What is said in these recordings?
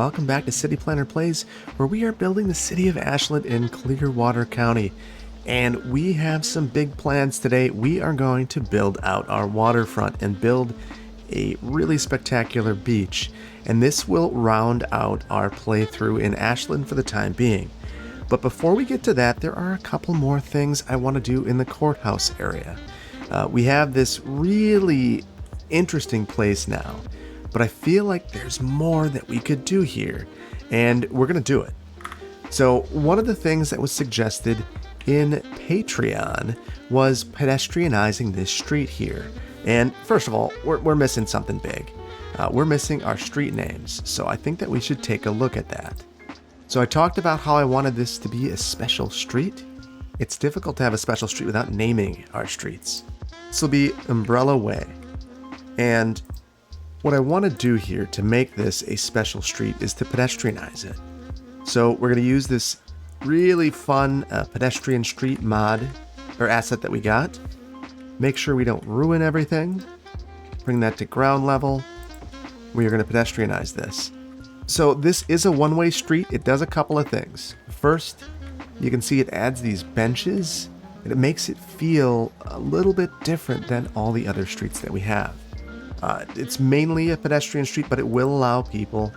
welcome back to City Planner Plays, where we are building the City of Ashland in Clearwater County. And we have some big plans today. We are going to build out our waterfront and build a really spectacular beach. And this will round out our playthrough in Ashland for the time being. But before we get to that, there are a couple more things I want to do in the courthouse area. We have this really interesting place now, but I feel like there's more that we could do here, and we're going to do it. So one of the things that was suggested in Patreon was pedestrianizing this street here. And first of all, we're missing something big. We're missing our street names, so I think that we should take a look at that. So I talked about how I wanted this to be a special street. It's difficult to have a special street without naming our streets. This will be Umbrella Way. And what I want to do here to make this a special street is to pedestrianize it. So we're going to use this really fun pedestrian street mod or asset that we got. Make sure we don't ruin everything. Bring that to ground level. We are going to pedestrianize this. So this is a one-way street. It does a couple of things. First, you can see it adds these benches, and it makes it feel a little bit different than all the other streets that we have. It's mainly a pedestrian street, but it will allow people,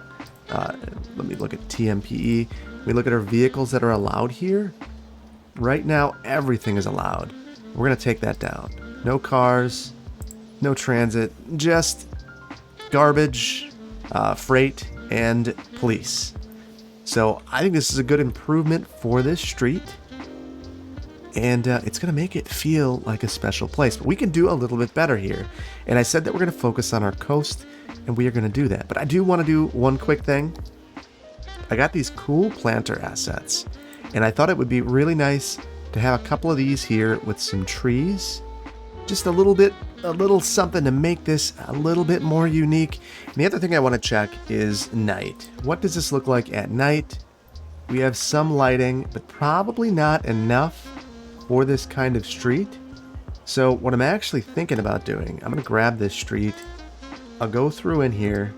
let me look at TMPE. We look at our vehicles that are allowed here. Right now, everything is allowed. We're going to take that down. No cars, no transit, just garbage, freight, and police. So I think this is a good improvement for this street, and it's going to make it feel like a special place. But we can do a little bit better here. And I said that we're going to focus on our coast, and we are going to do that. But I do want to do one quick thing. I got these cool planter assets, and I thought it would be really nice to have a couple of these here with some trees. Just a little something to make this a little bit more unique. And the other thing I want to check is night. What does this look like at night? We have some lighting, but probably not enough for this kind of street. So what I'm actually thinking about doing, I'm going to grab this street. I'll go through in here,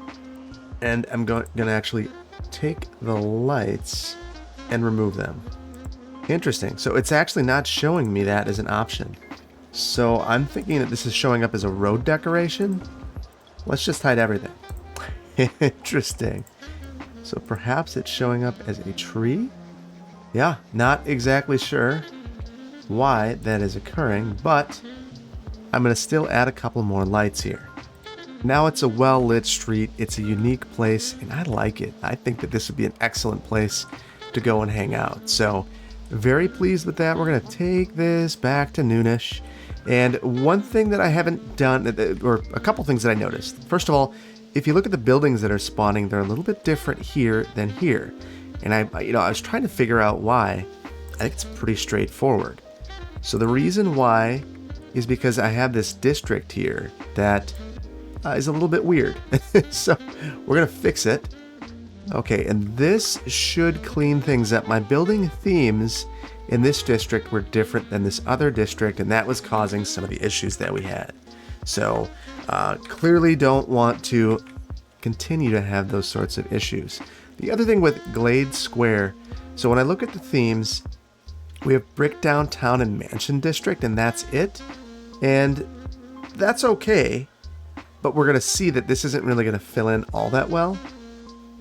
and I'm going to actually take the lights and remove them. Interesting. So it's actually not showing me that as an option. So I'm thinking that this is showing up as a road decoration. Let's just hide everything. Interesting. So perhaps it's showing up as a tree? Yeah, not exactly sure why that is occurring, but I'm going to still add a couple more lights here. Now it's a well-lit street. It's a unique place, and I like it. I think that this would be an excellent place to go and hang out. So very pleased with that. We're going to take this back to noonish. And one thing that I haven't done, or a couple things that I noticed. First of all, if you look at the buildings that are spawning, they're a little bit different here than here. And I was trying to figure out why. I think it's pretty straightforward. So the reason why is because I have this district here that is a little bit weird. So we're going to fix it. Okay, and this should clean things up. My building themes in this district were different than this other district, and that was causing some of the issues that we had. So clearly don't want to continue to have those sorts of issues. The other thing with Glade Square, so when I look at the themes, we have Brick Downtown and Mansion District, and that's it. And that's okay, but we're going to see that this isn't really going to fill in all that well.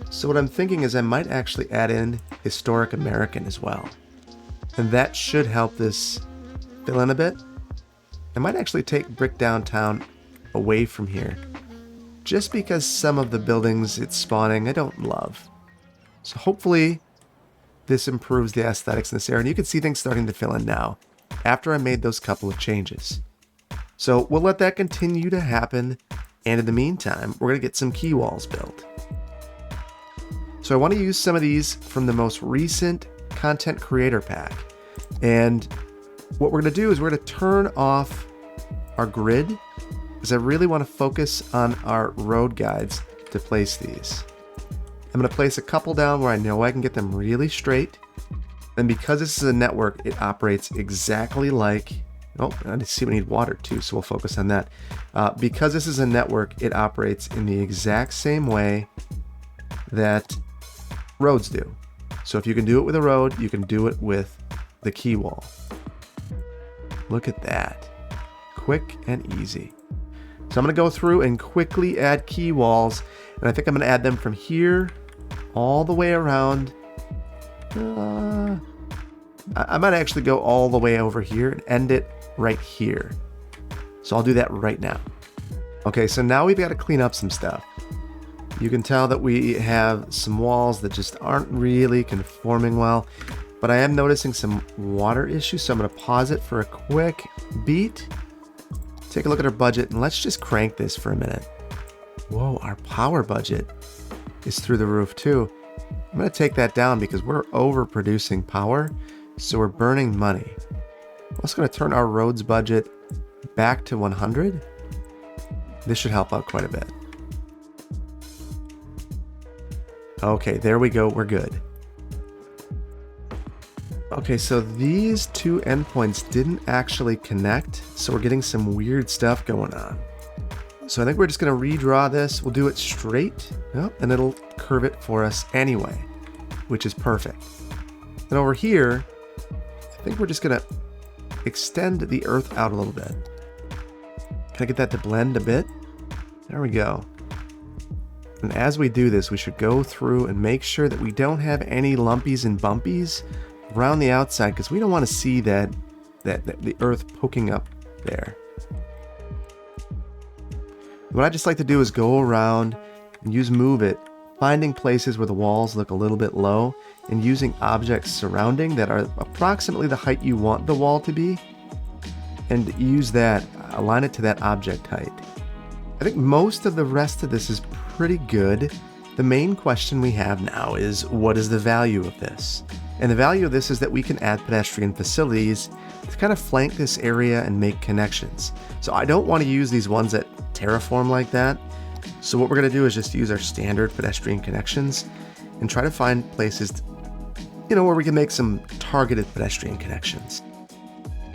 So what I'm thinking is I might actually add in Historic American as well. And that should help this fill in a bit. I might actually take Brick Downtown away from here, just because some of the buildings it's spawning I don't love. So hopefully this improves the aesthetics in this area, and you can see things starting to fill in now after I made those couple of changes. So we'll let that continue to happen, and in the meantime, we're going to get some key walls built. So I want to use some of these from the most recent content creator pack. And what we're going to do is we're going to turn off our grid, because I really want to focus on our road guides to place these. I'm going to place a couple down where I know I can get them really straight. And because this is a network, it operates exactly like, oh, I see we need water too, so we'll focus on that. Because this is a network, it operates in the exact same way that Roads do. So if you can do it with a road, you can do it with the quay wall. Look at that. Quick and easy. So I'm going to go through and quickly add quay walls. And I think I'm going to add them from here all the way around. I might actually go all the way over here and end it right here. So I'll do that right now. Okay, so now we've got to clean up some stuff. You can tell that we have some walls that just aren't really conforming well, but I am noticing some water issues, so I'm going to pause it for a quick beat. Take a look at our budget, and let's just crank this for a minute. Whoa, our power budget is through the roof too. I'm going to take that down because we're overproducing power, so we're burning money. I'm also going to turn our roads budget back to 100. This should help out quite a bit. Okay, there we go. We're good. Okay, so these two endpoints didn't actually connect, so we're getting some weird stuff going on. So I think we're just going to redraw this. We'll do it straight, and it'll curve it for us anyway, which is perfect. And over here, I think we're just going to extend the earth out a little bit. Can I get that to blend a bit? There we go. And as we do this, we should go through and make sure that we don't have any lumpies and bumpies around the outside, because we don't want to see that the earth poking up there. What I just like to do is go around and use Move It, finding places where the walls look a little bit low and using objects surrounding that are approximately the height you want the wall to be, and use that, align it to that object height. I think most of the rest of this is pretty good. The main question we have now is, what is the value of this? And the value of this is that we can add pedestrian facilities to kind of flank this area and make connections. So I don't want to use these ones that terraform like that. So what we're going to do is just use our standard pedestrian connections and try to find places, where we can make some targeted pedestrian connections.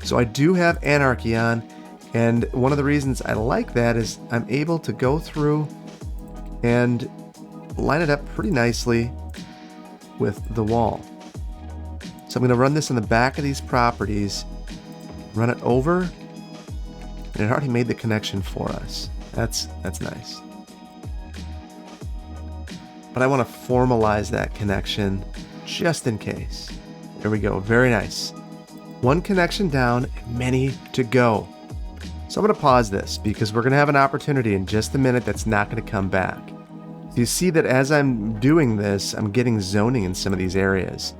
So I do have Anarchy on, and one of the reasons I like that is I'm able to go through and line it up pretty nicely with the wall. So I'm going to run this in the back of these properties, run it over, and it already made the connection for us. That's nice. But I want to formalize that connection just in case. There we go. Very nice. One connection down, many to go. So I'm going to pause this because we're going to have an opportunity in just a minute that's not going to come back. So you see that as I'm doing this, I'm getting zoning in some of these areas.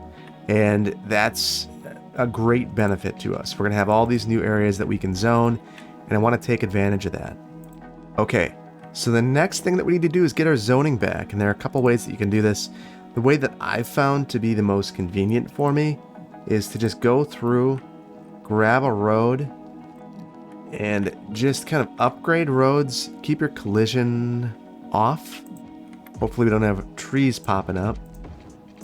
And that's a great benefit to us. We're going to have all these new areas that we can zone, and I want to take advantage of that. Okay, so the next thing that we need to do is get our zoning back, and there are a couple ways that you can do this. The way that I've found to be the most convenient for me is to just go through, grab a road, and just kind of upgrade roads. Keep your collision off. Hopefully we don't have trees popping up.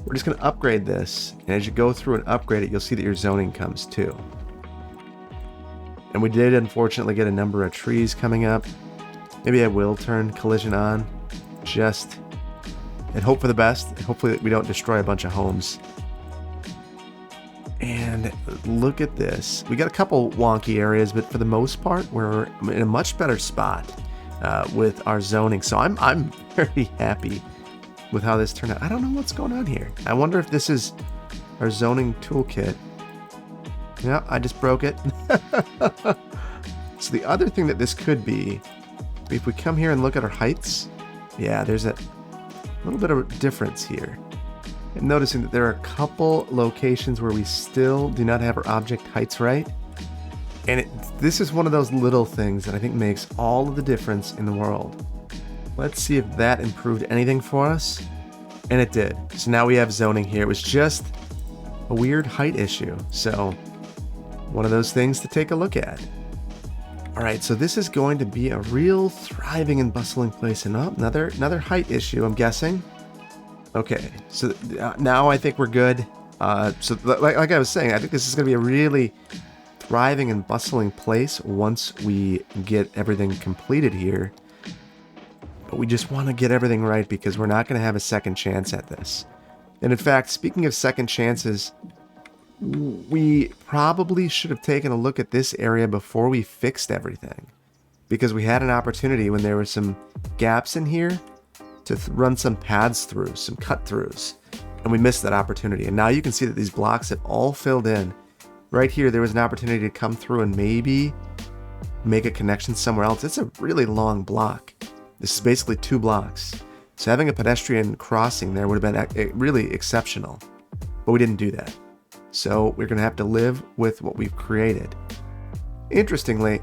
We're just going to upgrade this, and as you go through and upgrade it, you'll see that your zoning comes too. And we did unfortunately get a number of trees coming up. Maybe I will turn collision on, and hope for the best, and hopefully that we don't destroy a bunch of homes. And look at this. We got a couple wonky areas, but for the most part, we're in a much better spot with our zoning. So I'm very happy with how this turned out. I don't know what's going on here. I wonder if this is our zoning toolkit. Yeah, I just broke it. So the other thing that this could be, if we come here and look at our heights, yeah, there's a little bit of a difference here. I'm noticing that there are a couple locations where we still do not have our object heights right. And this is one of those little things that I think makes all of the difference in the world. Let's see if that improved anything for us. And it did. So now we have zoning here. It was just a weird height issue. So one of those things to take a look at. All right, so this is going to be a real thriving and bustling place. And another height issue, I'm guessing. Okay, so now I think we're good. So like I was saying, I think this is going to be a really thriving and bustling place once we get everything completed here. But we just want to get everything right because we're not going to have a second chance at this. And in fact, speaking of second chances, we probably should have taken a look at this area before we fixed everything. Because we had an opportunity when there were some gaps in here to run some pads through, some cut-throughs. And we missed that opportunity. And now you can see that these blocks have all filled in. Right here, there was an opportunity to come through and maybe make a connection somewhere else. It's a really long block. This is basically 2 blocks. So having a pedestrian crossing there would have been really exceptional. But we didn't do that. So we're going to have to live with what we've created. Interestingly,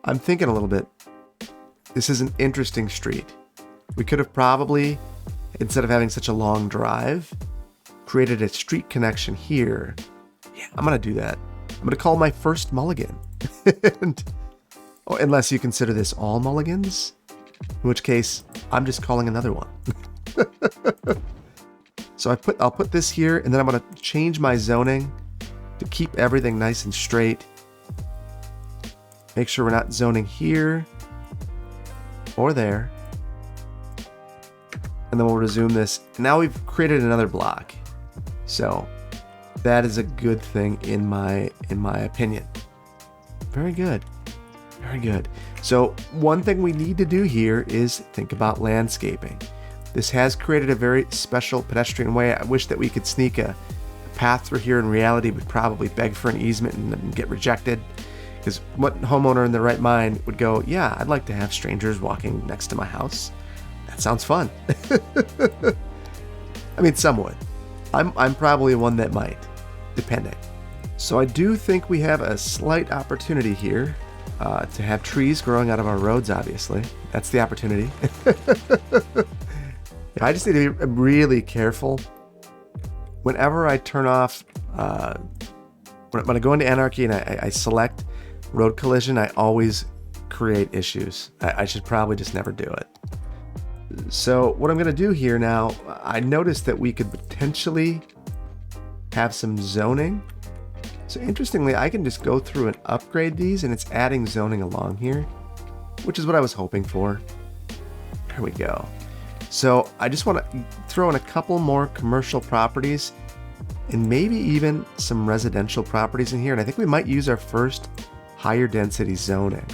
I'm thinking a little bit, this is an interesting street. We could have probably, instead of having such a long drive, created a street connection here. Yeah, I'm going to do that. I'm going to call my first Mulligan. Unless you consider this all Mulligans, in which case I'm just calling another one. So I'll put this here, and then I'm going to change my zoning to keep everything nice and straight. Make sure we're not zoning here or there. And then we'll resume this. And now we've created another block. So that is a good thing in my opinion. Very good. Very good. So one thing we need to do here is think about landscaping. This has created a very special pedestrian way. I wish that we could sneak a path through here. In reality, we'd probably beg for an easement and get rejected. Because what homeowner in their right mind would go, yeah, I'd like to have strangers walking next to my house. That sounds fun. I mean, some would. I'm probably one that might, depending. So I do think we have a slight opportunity here to have trees growing out of our roads, obviously. That's the opportunity. I just need to be really careful. Whenever I turn off, when I go into Anarchy and I select road collision, I always create issues. I should probably just never do it. So what I'm going to do here now, I noticed that we could potentially have some zoning. So interestingly, I can just go through and upgrade these, and it's adding zoning along here, which is what I was hoping for. There we go. So I just want to throw in a couple more commercial properties and maybe even some residential properties in here. And I think we might use our first higher density zoning.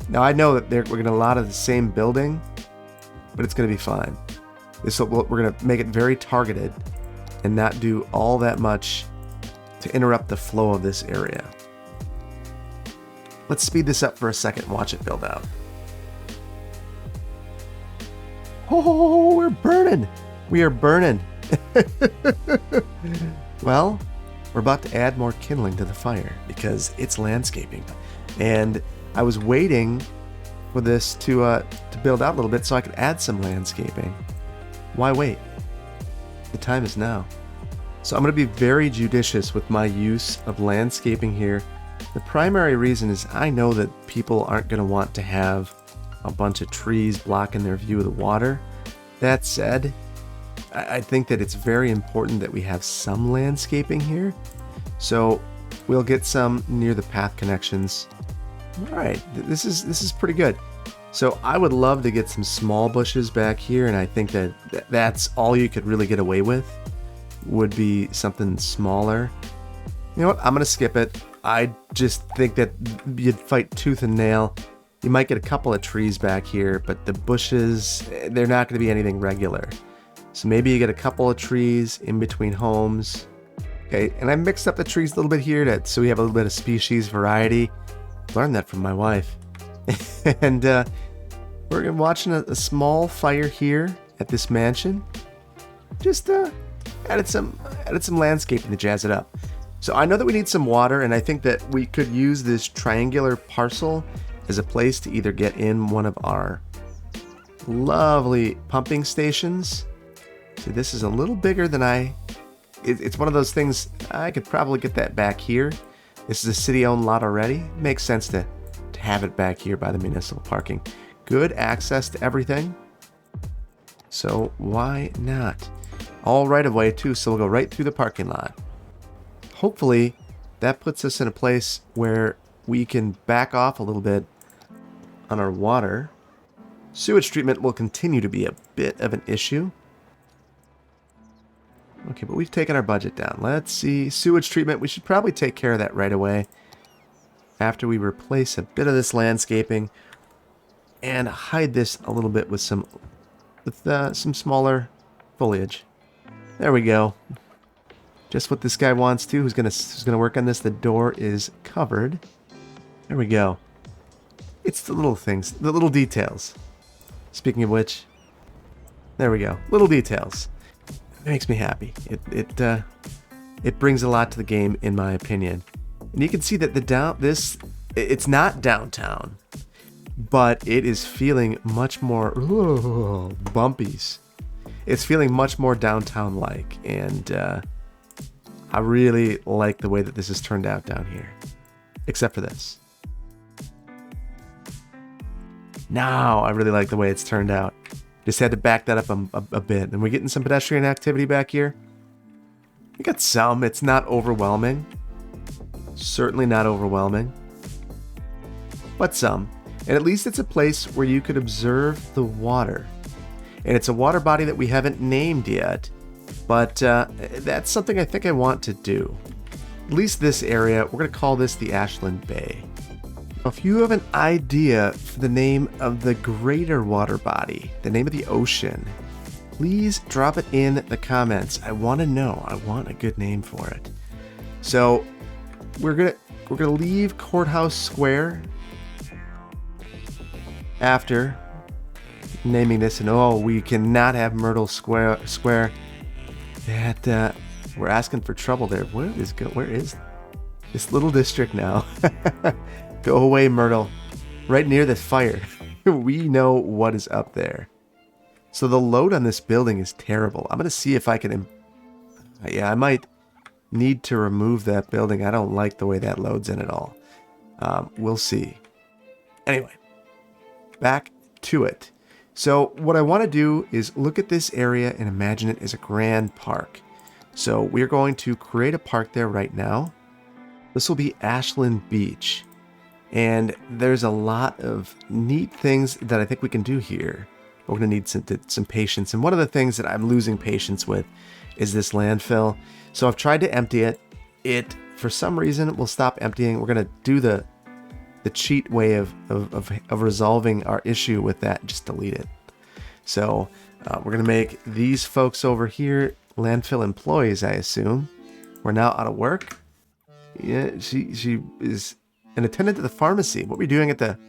Now I know that we're going to a lot of the same building, but it's going to be fine. We're going to make it very targeted and not do all that much to interrupt the flow of this area. Let's speed this up for a second and watch it build out. Oh, we're burning. We are burning. Well, we're about to add more kindling to the fire because it's landscaping. And I was waiting for this to build out a little bit so I could add some landscaping. Why wait? The time is now. So I'm going to be very judicious with my use of landscaping here. The primary reason is I know that people aren't going to want to have a bunch of trees blocking their view of the water. That said, I think that it's very important that we have some landscaping here. So we'll get some near the path connections. All right, this is pretty good. So I would love to get some small bushes back here, and I think that that's all you could really get away with would be something smaller. You know what? I'm gonna skip it. I just think that you'd fight tooth and nail. You might get a couple of trees back here, but the bushes, they're not going to be anything regular. So maybe you get a couple of trees in between homes. Okay, and I mixed up the trees a little bit here so we have a little bit of species variety. Learned that from my wife. And we're watching a small fire here at this mansion. Just added some landscaping to jazz it up. So I know that we need some water, and I think that we could use this triangular parcel as a place to either get in one of our lovely pumping stations. So this is a little bigger than it's one of those things, I could probably get that back here. This is a city-owned lot already. Makes sense to have it back here by the municipal parking. Good access to everything. So why not? All right of way too, so we'll go right through the parking lot. Hopefully that puts us in a place where we can back off a little bit on our water. Sewage treatment will continue to be a bit of an issue. Okay, but we've taken our budget down. Let's see. Sewage treatment. We should probably take care of that right away after we replace a bit of this landscaping and hide this a little bit with some smaller foliage. There we go. Just what this guy wants to. Who's gonna work on this? The door is covered. There we go. It's the little things, the little details. Speaking of which, there we go. Little details. It makes me happy. It brings a lot to the game, in my opinion. And you can see that it's not downtown, but it is feeling much more bumpies. It's feeling much more downtown-like, and I really like the way that this has turned out down here, except for this. Now I really like the way it's turned out. Just had to back that up a bit. And we're getting some pedestrian activity back here. We got some. It's not overwhelming. Certainly not overwhelming. But some. And at least it's a place where you could observe the water. And it's a water body that we haven't named yet. But that's something I think I want to do. At least this area, we're going to call this the Ashland Bay. If you have an idea for the name of the greater water body, the name of the ocean, please drop it in the comments. I want to know. I want a good name for it. So we're gonna leave Courthouse Square after naming this, and we cannot have Myrtle Square. That we're asking for trouble there. Where is this little district now? Go away, Myrtle. Right near the fire. We know what is up there. So the load on this building is terrible. I'm going to see if I can... Yeah, I might need to remove that building. I don't like the way that loads in at all. We'll see. Anyway, back to it. So what I want to do is look at this area and imagine it as a grand park. So we're going to create a park there right now. This will be Ashland Beach. And there's a lot of neat things that I think we can do here. We're going to need some patience. And one of the things that I'm losing patience with is this landfill. So I've tried to empty it. It, for some reason, will stop emptying. We're going to do the cheat way of resolving our issue with that. Just delete it. So we're going to make these folks over here landfill employees, I assume. We're now out of work. Yeah, she is... an attendant at the pharmacy. What were you doing at the...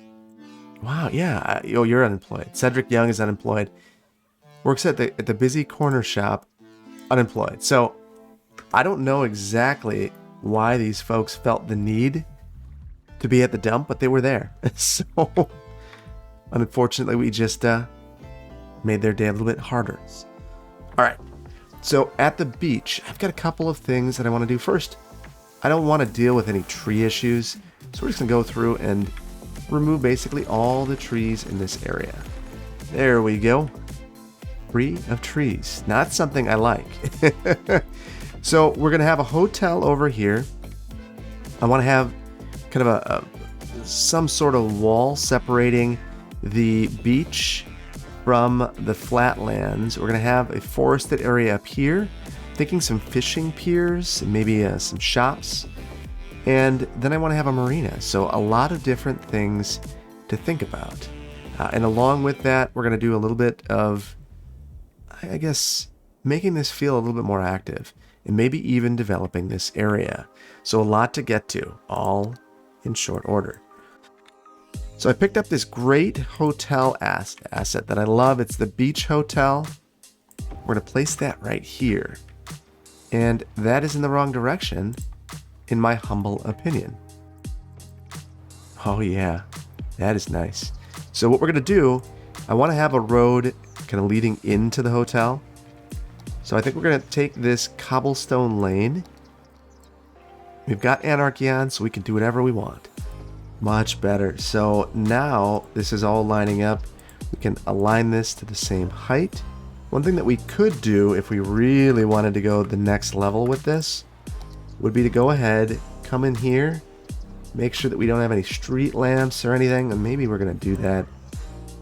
Wow, yeah. You're unemployed. Cedric Young is unemployed. Works at the busy corner shop. Unemployed. So, I don't know exactly why these folks felt the need to be at the dump, but they were there. So, unfortunately, we just made their day a little bit harder. Alright. So, at the beach, I've got a couple of things that I want to do. First, I don't want to deal with any tree issues. So we're just going to go through and remove basically all the trees in this area. There we go. Free of trees. Not something I like. So we're going to have a hotel over here. I want to have kind of some sort of wall separating the beach from the flatlands. We're going to have a forested area up here. Thinking some fishing piers, maybe some shops. And then I want to have a marina. So a lot of different things to think about. And along with that, we're going to do a little bit of, I guess, making this feel a little bit more active. And maybe even developing this area. So a lot to get to, all in short order. So I picked up this great hotel asset that I love. It's the Beach Hotel. We're going to place that right here. And that is in the wrong direction, in my humble opinion. Oh yeah, that is nice. So what we're going to do, I want to have a road kind of leading into the hotel. So I think we're going to take this cobblestone lane. We've got Anarchy on, so we can do whatever we want. Much better. So now this is all lining up. We can align this to the same height. One thing that we could do if we really wanted to go the next level with this would be to go ahead, come in here, make sure that we don't have any street lamps or anything, and maybe we're going to do that.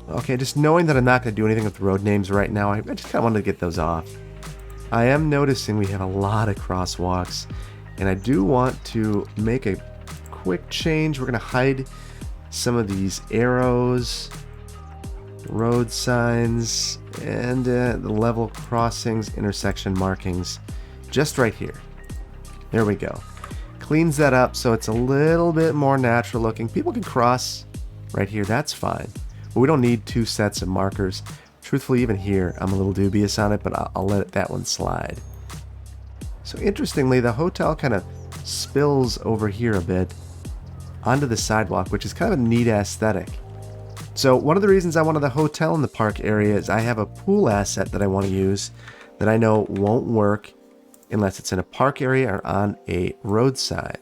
Okay, just knowing that I'm not going to do anything with the road names right now, I just kind of wanted to get those off. I am noticing we have a lot of crosswalks, and I do want to make a quick change. We're going to hide some of these arrows, road signs, and the level crossings, intersection markings just right here. There we go. Cleans that up so it's a little bit more natural looking. People can cross right here, that's fine. But we don't need two sets of markers. Truthfully, even here, I'm a little dubious on it, but I'll let that one slide. So interestingly, the hotel kind of spills over here a bit onto the sidewalk, which is kind of a neat aesthetic. So one of the reasons I wanted the hotel in the park area is I have a pool asset that I want to use that I know won't work unless it's in a park area or on a roadside.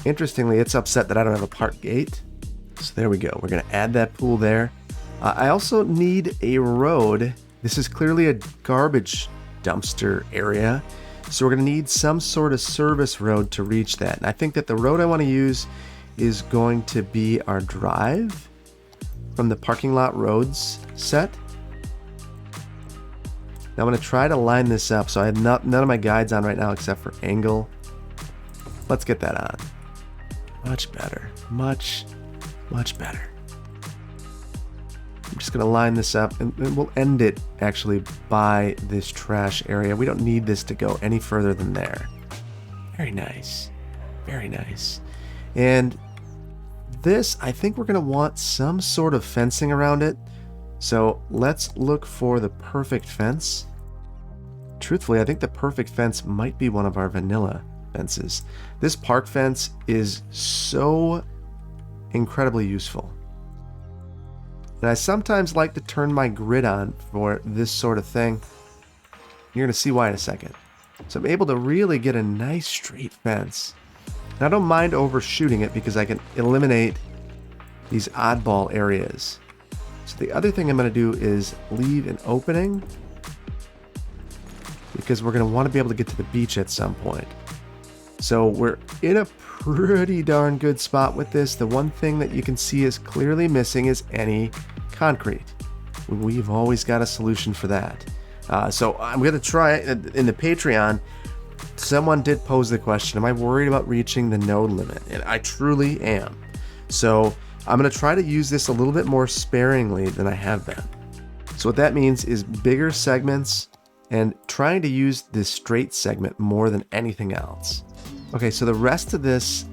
Interestingly, it's upset that I don't have a park gate. So there we go. We're going to add that pool there. I also need a road. This is clearly a garbage dumpster area. So we're going to need some sort of service road to reach that. And I think that the road I want to use is going to be our drive from the parking lot roads set. Now I'm going to try to line this up. So I have none of my guides on right now except for angle. Let's get that on. Much better. Much better. I'm just going to line this up and we'll end it actually by this trash area. We don't need this to go any further than there. Very nice. Very nice. And this, I think we're going to want some sort of fencing around it. So let's look for the perfect fence. Truthfully, I think the perfect fence might be one of our vanilla fences. This park fence is so incredibly useful. And I sometimes like to turn my grid on for this sort of thing. You're going to see why in a second. So I'm able to really get a nice straight fence. And I don't mind overshooting it because I can eliminate these oddball areas. So the other thing I'm going to do is leave an opening because we're going to want to be able to get to the beach at some point. So we're in a pretty darn good spot with this. The one thing that you can see is clearly missing is any concrete. We've always got a solution for that. So I'm going to try in the Patreon. Someone did pose the question, am I worried about reaching the node limit? And I truly am. So I'm going to try to use this a little bit more sparingly than I have been. So what that means is bigger segments and trying to use this straight segment more than anything else. Okay, so the rest of this,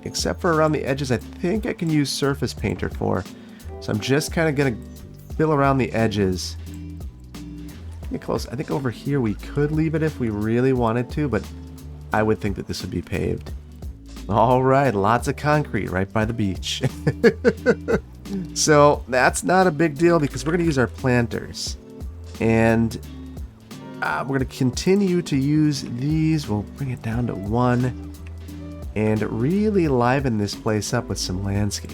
except for around the edges, I think I can use surface painter for. So I'm just kind of going to fill around the edges. Get close. I think over here we could leave it if we really wanted to, but I would think that this would be paved. All right, lots of concrete right by the beach. So that's not a big deal because we're going to use our planters. And we're going to continue to use these. We'll bring it down to 1 and really liven this place up with some landscape.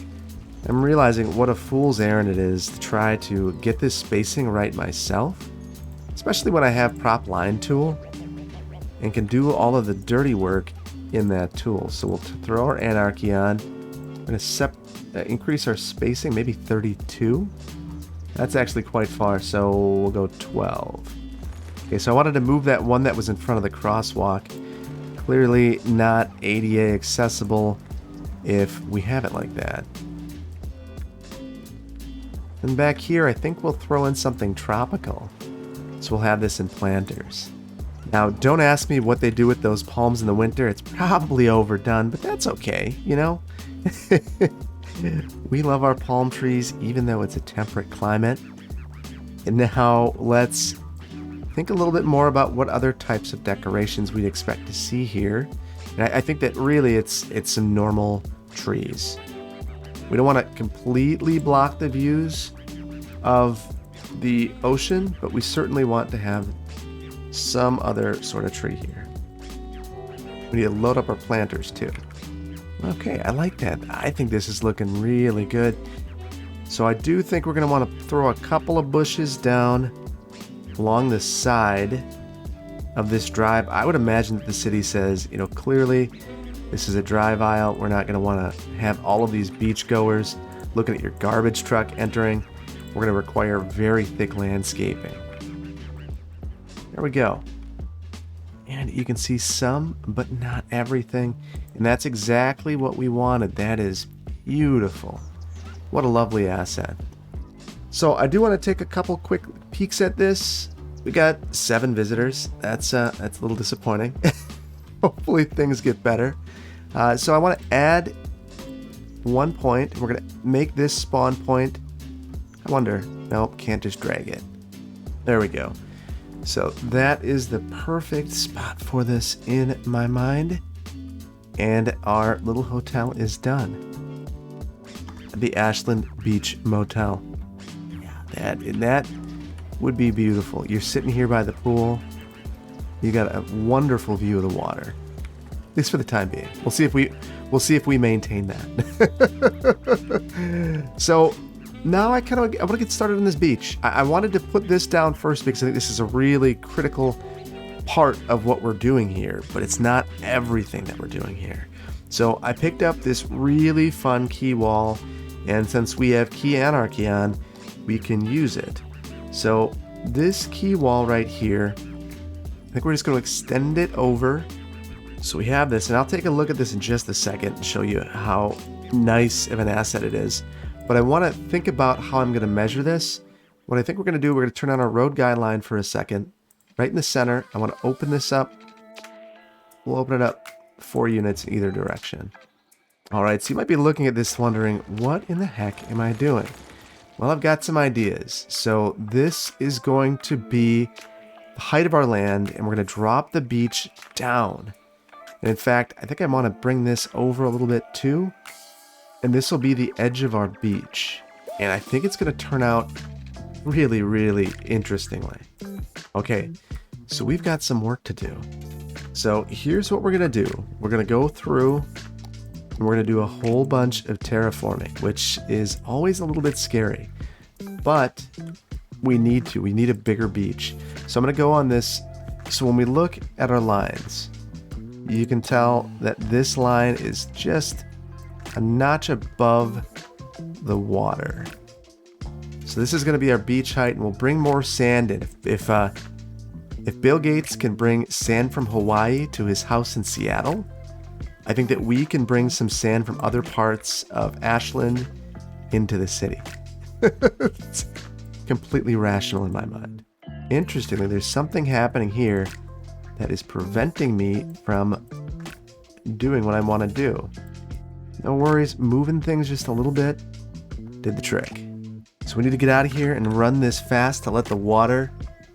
I'm realizing what a fool's errand it is to try to get this spacing right myself, especially when I have prop line tool and can do all of the dirty work in that tool. So we'll throw our anarchy on. We're going to increase our spacing, maybe 32. That's actually quite far, so we'll go 12. Okay, so I wanted to move that one that was in front of the crosswalk. Clearly not ADA accessible if we have it like that. And back here, I think we'll throw in something tropical. So we'll have this in planters. Now, don't ask me what they do with those palms in the winter. It's probably overdone, but that's okay, you know? We love our palm trees, even though it's a temperate climate. And now let's think a little bit more about what other types of decorations we'd expect to see here. And I think that really it's some normal trees. We don't want to completely block the views of the ocean, but we certainly want to have some other sort of tree here. We need to load up our planters too. Okay, I like that. I think this is looking really good. So I do think we're going to want to throw a couple of bushes down along the side of this drive. I would imagine that the city says, you know, clearly this is a drive aisle. We're not going to want to have all of these beachgoers looking at your garbage truck entering. We're going to require very thick landscaping. There we go. And you can see some, but not everything. And that's exactly what we wanted. That is beautiful. What a lovely asset. So I do want to take a couple quick peeks at this. We got 7 visitors. That's a little disappointing. Hopefully things get better. So I want to add 1 point. We're going to make this spawn point. I wonder. Nope, can't just drag it. There we go. So that is the perfect spot for this in my mind. And our little hotel is done. The Ashland Beach Motel. Yeah, that would be beautiful. You're sitting here by the pool. You got a wonderful view of the water. At least for the time being. We'll see if we maintain that. So now I want to get started on this beach. I wanted to put this down first because I think this is a really critical part of what we're doing here, but it's not everything that we're doing here. So I picked up this really fun key wall, and since we have key anarchy on, we can use it. So this key wall right here, I think we're just going to extend it over. So we have this, and I'll take a look at this in just a second and show you how nice of an asset it is. But I want to think about how I'm going to measure this. What I think we're going to do, we're going to turn on our road guideline for a second. Right in the center, I want to open this up. We'll open it up 4 units in either direction. All right, so you might be looking at this wondering, what in the heck am I doing? Well, I've got some ideas. So this is going to be the height of our land, and we're going to drop the beach down. And in fact, I think I want to bring this over a little bit too. And this will be the edge of our beach. And I think it's going to turn out really, really interestingly. Okay, so we've got some work to do. So here's what we're going to do. We're going to go through and we're going to do a whole bunch of terraforming, which is always a little bit scary. But we need to. We need a bigger beach. So I'm going to go on this. So when we look at our lines, you can tell that this line is just a notch above the water. So this is going to be our beach height, and we'll bring more sand in. If Bill Gates can bring sand from Hawaii to his house in Seattle, I think that we can bring some sand from other parts of Ashland into the city. It's completely rational in my mind. Interestingly, there's something happening here that is preventing me from doing what I want to do. No worries, moving things just a little bit did the trick. So we need to get out of here and run this fast to let the water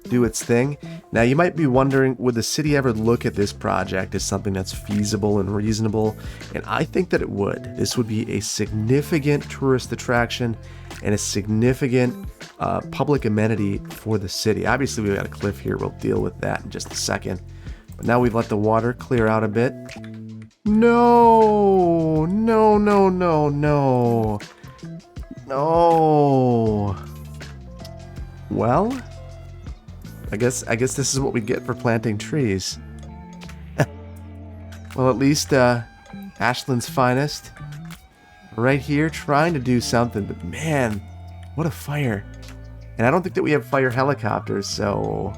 do its thing. Now you might be wondering, would the city ever look at this project as something that's feasible and reasonable? And I think that it would. This would be a significant tourist attraction and a significant public amenity for the city. Obviously we've got a cliff here, we'll deal with that in just a second. But now we've let the water clear out a bit. No, no, no, no, no. No. Well, I guess this is what we get for planting trees. Well, at least Ashland's finest right here trying to do something, but man, what a fire. And I don't think that we have fire helicopters, so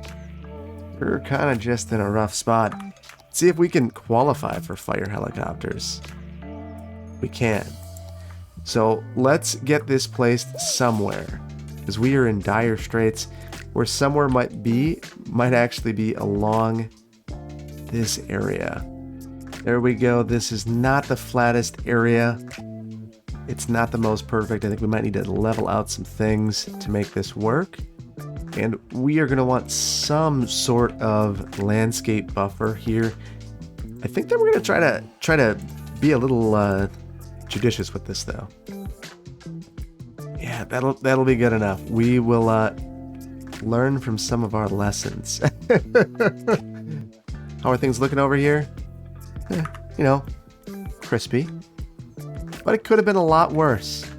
we're kind of just in a rough spot. See if we can qualify for fire helicopters. We can. So let's get this placed somewhere, because we are in dire straits. Where somewhere might actually be along this area. There we go. This is not the flattest area. It's not the most perfect. I think we might need to level out some things to make this work. And we are going to want some sort of landscape buffer here. I think that we're going to try to be a little judicious with this, though. Yeah, that'll be good enough. We will learn from some of our lessons. How are things looking over here? You know, crispy. But it could have been a lot worse.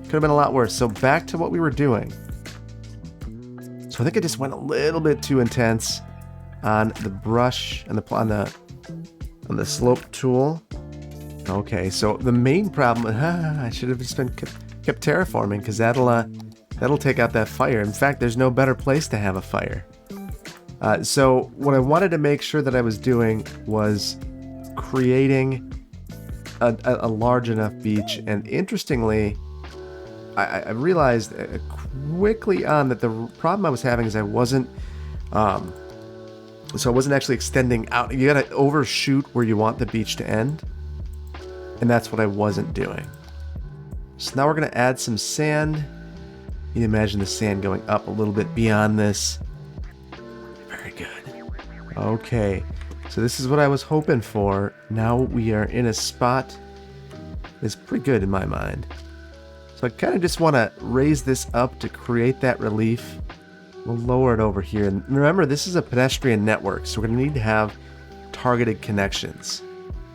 So back to what we were doing. So I think I just went a little bit too intense on the brush and on the slope tool. Okay, so the main problem, I should have just kept terraforming, because that'll take out that fire. In fact, there's no better place to have a fire. So what I wanted to make sure that I was doing was creating a large enough beach. And interestingly, I realized quickly on that the problem I was having is I wasn't actually extending out. You gotta overshoot where you want the beach to end, and that's what I wasn't doing. So now we're gonna add some sand. You can imagine the sand going up a little bit beyond this. Very good. Okay, so this is what I was hoping for. Now we are in a spot that's pretty good in my mind. So I kind of just want to raise this up to create that relief. We'll lower it over here. And remember, this is a pedestrian network, so we're going to need to have targeted connections.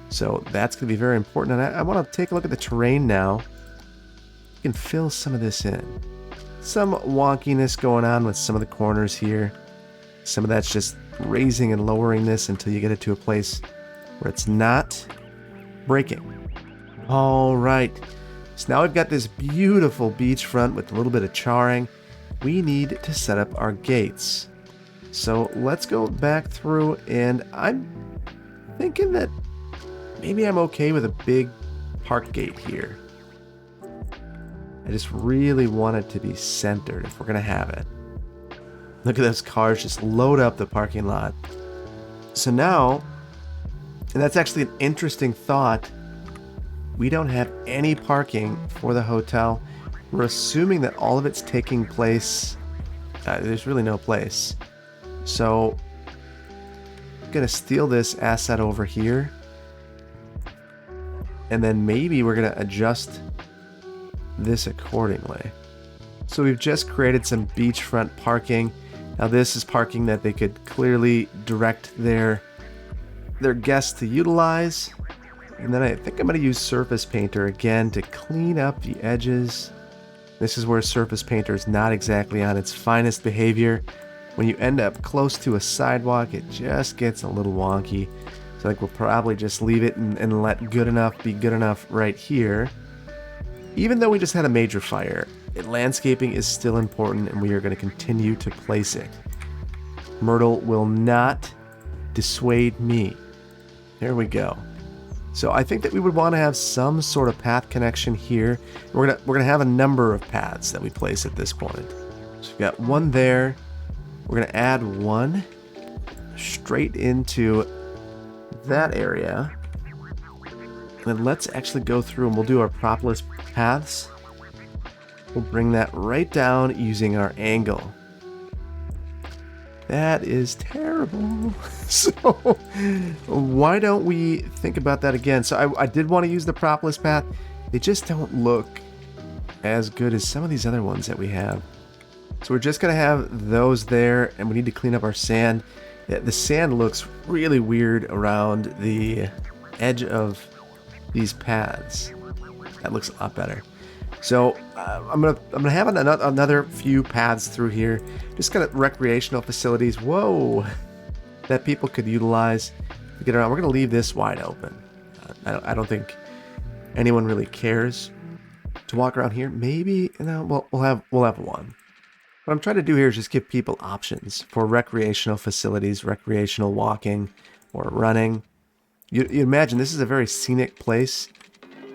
So that's going to be very important. And I want to take a look at the terrain now. You can fill some of this in. Some wonkiness going on with some of the corners here. Some of that's just raising and lowering this until you get it to a place where it's not breaking. All right. So now we've got this beautiful beachfront with a little bit of charring. We need to set up our gates. So let's go back through, and I'm thinking that maybe I'm okay with a big park gate here. I just really want it to be centered if we're going to have it. Look at those cars just load up the parking lot. So now, and that's actually an interesting thought, we don't have any parking for the hotel. We're assuming that all of it's taking place. There's really no place. So I'm going to steal this asset over here. And then maybe we're going to adjust this accordingly. So we've just created some beachfront parking. Now this is parking that they could clearly direct their guests to utilize. And then I think I'm going to use surface painter again to clean up the edges. This is where surface painter is not exactly on its finest behavior. When you end up close to a sidewalk, it just gets a little wonky. So I think we'll probably just leave it and let good enough be good enough right here. Even though we just had a major fire, landscaping is still important, and we are going to continue to place it. Myrtle will not dissuade me. There we go. So I think that we would want to have some sort of path connection here. We're gonna have a number of paths that we place at this point. So we've got one there. We're gonna add one straight into that area. And then let's actually go through and we'll do our propolis paths. We'll bring that right down using our angle. That is terrible. So why don't we think about that again? So I did want to use the propolis path. They just don't look as good as some of these other ones that we have. So we're just going to have those there, and we need to clean up our sand. The sand looks really weird around the edge of these paths. That looks a lot better. So I'm gonna have another few paths through here, just kind of recreational facilities. Whoa, that people could utilize to get around. We're gonna leave this wide open. I don't think anyone really cares to walk around here. Maybe we'll have one. What I'm trying to do here is just give people options for recreational facilities, recreational walking or running. You imagine this is a very scenic place.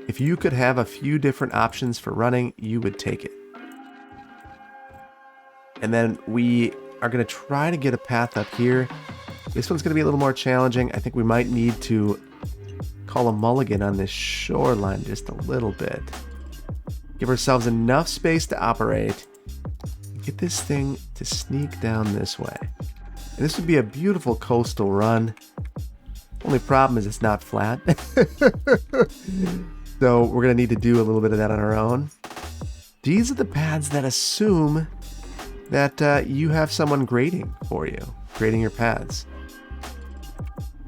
If you could have a few different options for running, you would take it. And then we are going to try to get a path up here. This one's going to be a little more challenging. I think we might need to call a mulligan on this shoreline just a little bit. Give ourselves enough space to operate. Get this thing to sneak down this way. And this would be a beautiful coastal run. Only problem is it's not flat. So we're going to need to do a little bit of that on our own. These are the paths that assume that you have someone grading for you, grading your paths.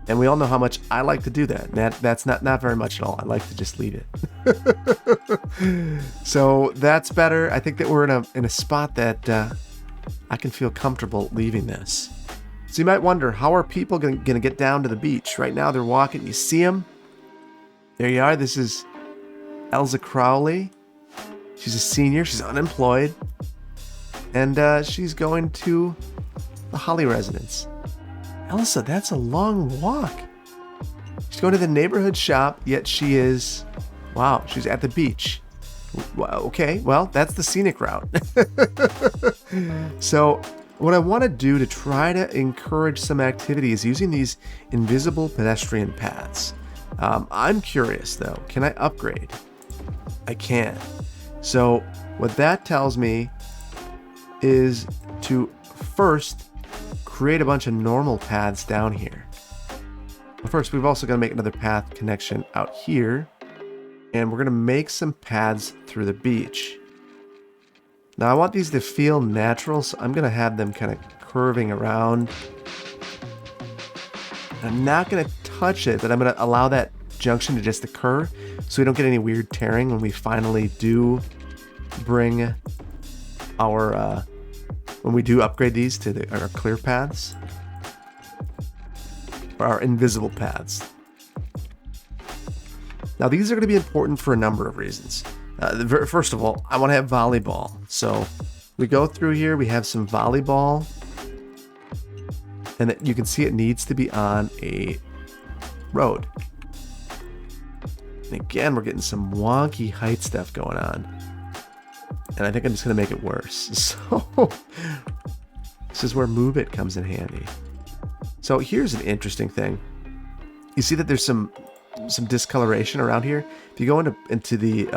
And we all know how much I like to do that. That's not very much at all. I like to just leave it. So that's better. I think that we're in a spot that I can feel comfortable leaving this. So you might wonder, how are people going to get down to the beach? Right now they're walking. You see them? There you are. This is Elsa Crowley. She's a senior. She's unemployed. And she's going to the Holly residence. Elsa, that's a long walk. She's going to the neighborhood shop, yet she is... Wow, she's at the beach. Okay, well, that's the scenic route. So what I want to do to try to encourage some activity is using these invisible pedestrian paths. I'm curious, though. Can I upgrade? I can. So what that tells me is to first create a bunch of normal paths down here. But first, we've also got to make another path connection out here. And we're going to make some paths through the beach. Now, I want these to feel natural, so I'm going to have them kind of curving around. I'm not going to touch it, but I'm going to allow that junction to just occur so we don't get any weird tearing when we finally do bring our, when we do upgrade these to our clear paths, or our invisible paths. Now, these are going to be important for a number of reasons. First of all, I want to have volleyball. So we go through here, we have some volleyball, and you can see it needs to be on a road. And again, we're getting some wonky height stuff going on. And I think I'm just going to make it worse. So this is where Move It comes in handy. So here's an interesting thing. You see that there's some discoloration around here. If you go into the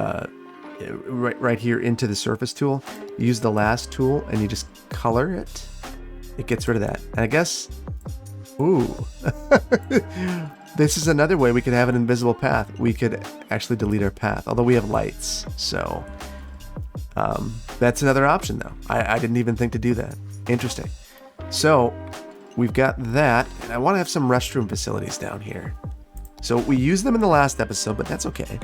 right here into the surface tool, you use the last tool and you just color it. It gets rid of that. And I guess, ooh, this is another way we could have an invisible path. We could actually delete our path, although we have lights. So that's another option, though. I didn't even think to do that. Interesting. So we've got that, and I want to have some restroom facilities down here. So we used them in the last episode, but that's okay.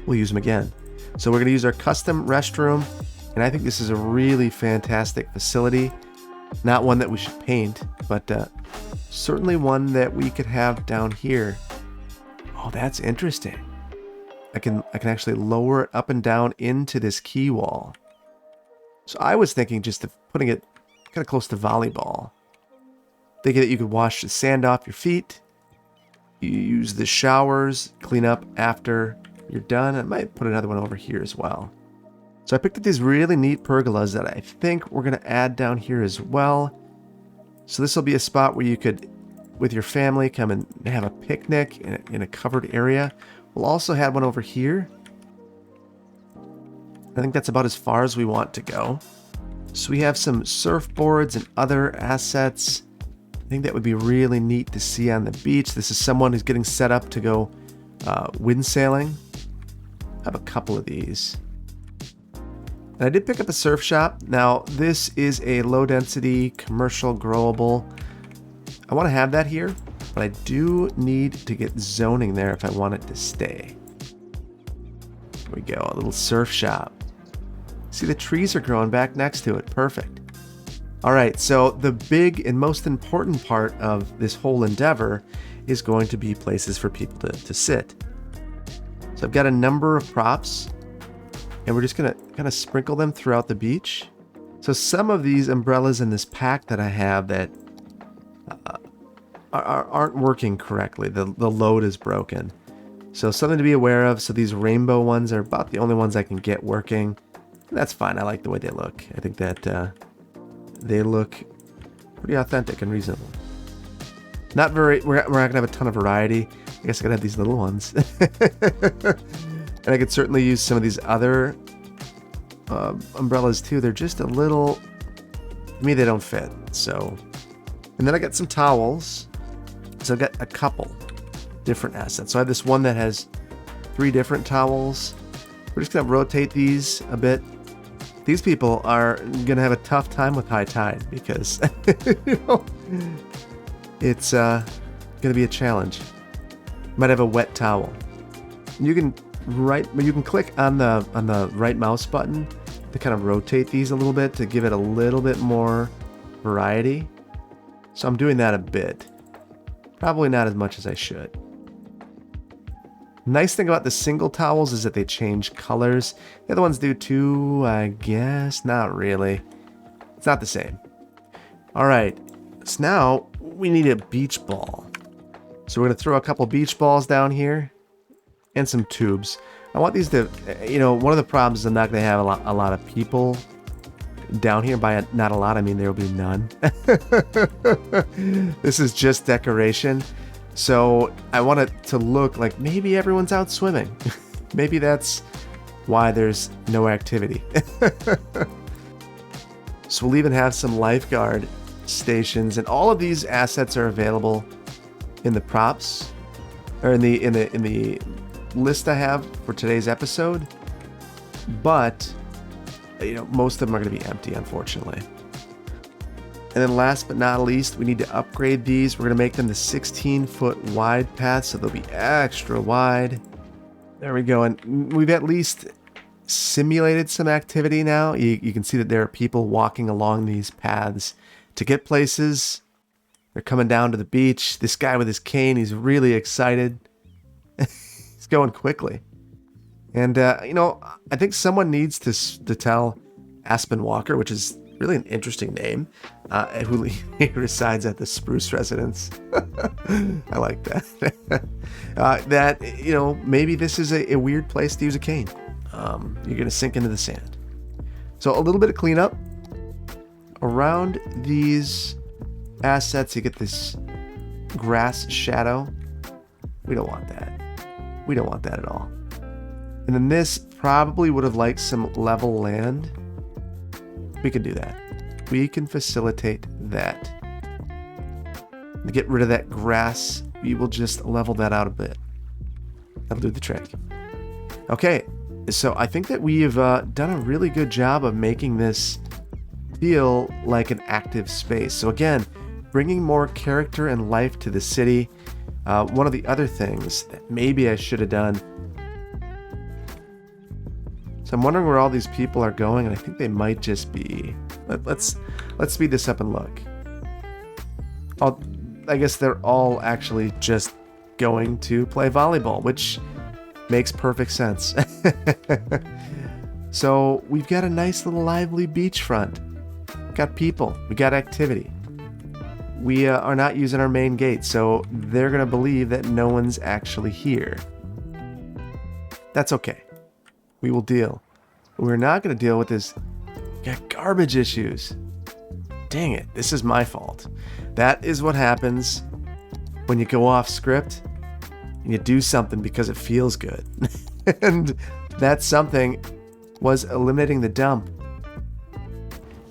We'll use them again. So we're going to use our custom restroom, and I think this is a really fantastic facility. Not one that we should paint, but certainly one that we could have down here. Oh, that's interesting. I can actually lower it up and down into this key wall. So I was thinking just of putting it kind of close to volleyball. Thinking that you could wash the sand off your feet. You use the showers, clean up after you're done. I might put another one over here as well. So I picked up these really neat pergolas that I think we're going to add down here as well. So this will be a spot where you could, with your family, come and have a picnic in a covered area. We'll also have one over here. I think that's about as far as we want to go. So we have some surfboards and other assets. I think that would be really neat to see on the beach. This is someone who's getting set up to go wind sailing. I have a couple of these. And I did pick up a surf shop. Now, this is a low-density commercial growable. I want to have that here, but I do need to get zoning there if I want it to stay. There we go, a little surf shop. See, the trees are growing back next to it. Perfect. All right, so the big and most important part of this whole endeavor is going to be places for people to sit. So I've got a number of props, and we're just going to kind of sprinkle them throughout the beach. So some of these umbrellas in this pack that I have that aren't working correctly. The load is broken. So something to be aware of. So these rainbow ones are about the only ones I can get working. That's fine. I like the way they look. I think that they look pretty authentic and reasonable. Not very, we're not gonna have a ton of variety. I guess I could have these little ones. And I could certainly use some of these other umbrellas too. They're just a little, to me, they don't fit. So, and then I got some towels. So I've got a couple different assets. So I have this one that has 3 different towels. We're just gonna rotate these a bit. These people are gonna have a tough time with high tide because it's gonna be a challenge. Might have a wet towel. You can click on the right mouse button to kind of rotate these a little bit to give it a little bit more variety. So I'm doing that a bit. Probably not as much as I should. Nice thing about the single towels is that they change colors. The other ones do too, I guess. Not really. It's not the same. All right. So now we need a beach ball. So we're going to throw a couple beach balls down here and some tubes. I want these to, one of the problems is I'm not going to have a lot of people down here. By not a lot, I mean there will be none. This is just decoration. So I want it to look like maybe everyone's out swimming. Maybe that's why there's no activity. So we'll even have some lifeguard stations, and all of these assets are available in the props, or in the list I have for today's episode. But most of them are going to be empty, unfortunately. And then last but not least, we need to upgrade these. We're going to make them the 16-foot wide paths, so they'll be extra wide. There we go. And we've at least simulated some activity now. You can see that there are people walking along these paths to get places. They're coming down to the beach. This guy with his cane, he's really excited. He's going quickly. And, I think someone needs to tell Aspen Walker, which is really an interesting name, who he resides at the Spruce Residence. I like that. That, maybe this is a weird place to use a cane. You're going to sink into the sand. So a little bit of cleanup. Around these assets, you get this grass shadow. We don't want that. We don't want that at all. And then this probably would have liked some level land. We can do that. We can facilitate that. To get rid of that grass, we will just level that out a bit. That'll do the trick. Okay, so I think that we've done a really good job of making this feel like an active space. So again, bringing more character and life to the city. One of the other things that maybe I should have done. So I'm wondering where all these people are going, and I think they might just be... Let's speed this up and look. I guess they're all actually just going to play volleyball, which makes perfect sense. So we've got a nice little lively beachfront. Got people. We got activity. We are not using our main gate, so they're going to believe that no one's actually here. That's okay. We will deal. We're not going to deal with this. Got garbage issues. Dang it. This is my fault. That is what happens when you go off script and you do something because it feels good. And that something was eliminating the dump.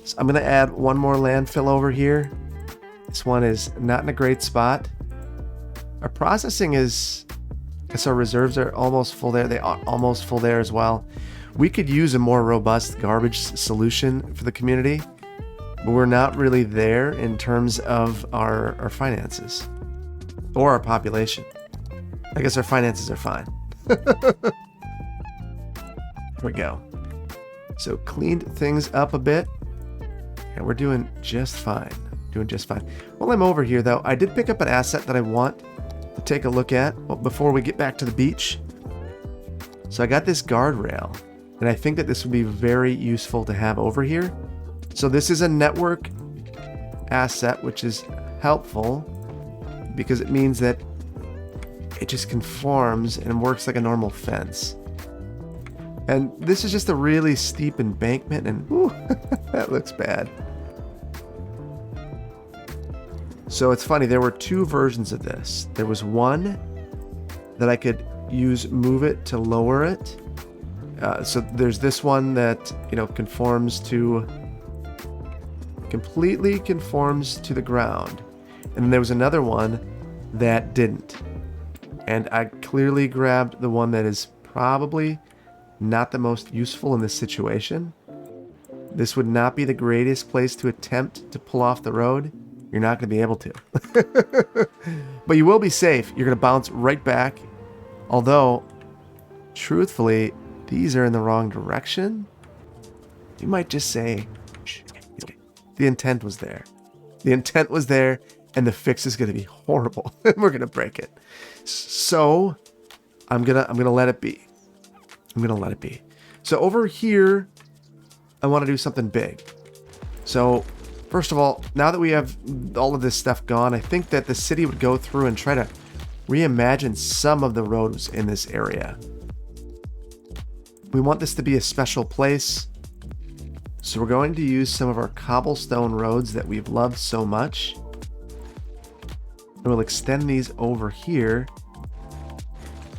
So I'm going to add one more landfill over here. This one is not in a great spot. Our processing is... I guess our reserves are almost full there. They are almost full there as well. We could use a more robust garbage solution for the community, but we're not really there in terms of our finances or our population. I guess our finances are fine. Here we go. So cleaned things up a bit, and we're doing just fine. While I'm over here, though, I did pick up an asset that I want to take a look at before we get back to the beach. So I got this guardrail, and I think that this would be very useful to have over here. So this is a network asset, which is helpful because it means that it just conforms and works like a normal fence. And this is just a really steep embankment, and ooh, that looks bad. So it's funny, there were two versions of this. There was one that I could move it to lower it. So there's this one that, completely conforms to the ground. And then there was another one that didn't. And I clearly grabbed the one that is probably not the most useful in this situation. This would not be the greatest place to attempt to pull off the road. You're not going to be able to. But you will be safe. You're going to bounce right back. Although, truthfully, these are in the wrong direction. You might just say, shh, okay. The intent was there. The intent was there, and the fix is going to be horrible. We're going to break it. So, I'm gonna let it be. So over here, I want to do something big. So First of all, now that we have all of this stuff gone, I think that the city would go through and try to reimagine some of the roads in this area. We want this to be a special place, so we're going to use some of our cobblestone roads that we've loved so much. And we'll extend these over here.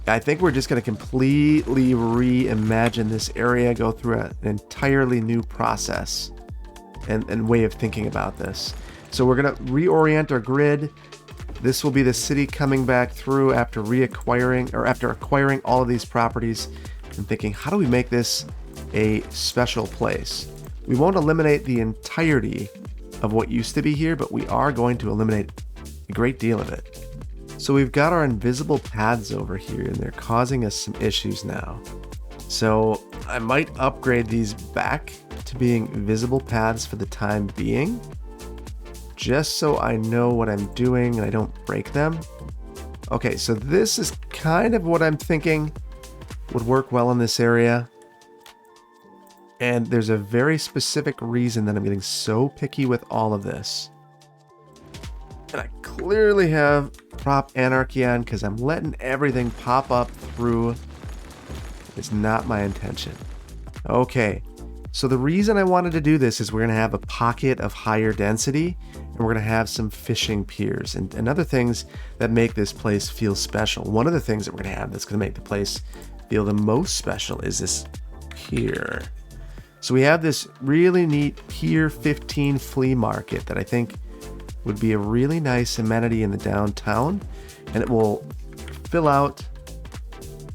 I think we're just going to completely reimagine this area, go through an entirely new process and way of thinking about this. So we're going to reorient our grid. This will be the city coming back through after acquiring all of these properties and thinking, how do we make this a special place? We won't eliminate the entirety of what used to be here, but we are going to eliminate a great deal of it. So we've got our invisible paths over here, and they're causing us some issues now. So I might upgrade these back to being visible paths for the time being, just so I know what I'm doing and I don't break them. Okay, so this is kind of what I'm thinking would work well in this area. And there's a very specific reason that I'm getting so picky with all of this. And I clearly have prop anarchy on because I'm letting everything pop up through. It's not my intention. Okay, so the reason I wanted to do this is we're going to have a pocket of higher density, and we're going to have some fishing piers and other things that make this place feel special. One of the things that we're going to have that's going to make the place feel the most special is this pier. So we have this really neat Pier 15 flea market that I think would be a really nice amenity in the downtown, and it will fill out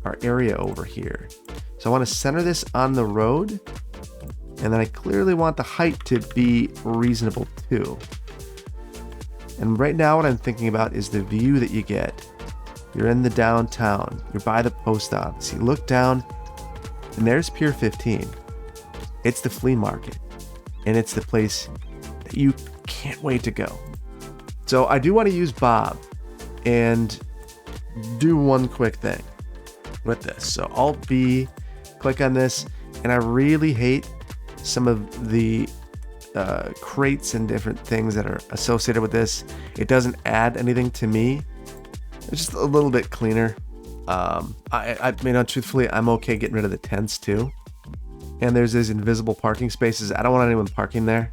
our area over here. So I want to center this on the road, and then I clearly want the height to be reasonable too. And right now what I'm thinking about is the view that you get. You're in the downtown, you're by the post office, you look down, and there's Pier 15. It's the flea market, and it's the place that you can't wait to go. So I do want to use Bob and do one quick thing with this. So Alt B, click on this, and I really hate some of the crates and different things that are associated with this. It doesn't add anything to me. It's just a little bit cleaner. I mean, truthfully, I'm okay getting rid of the tents too. And there's these invisible parking spaces. I don't want anyone parking there,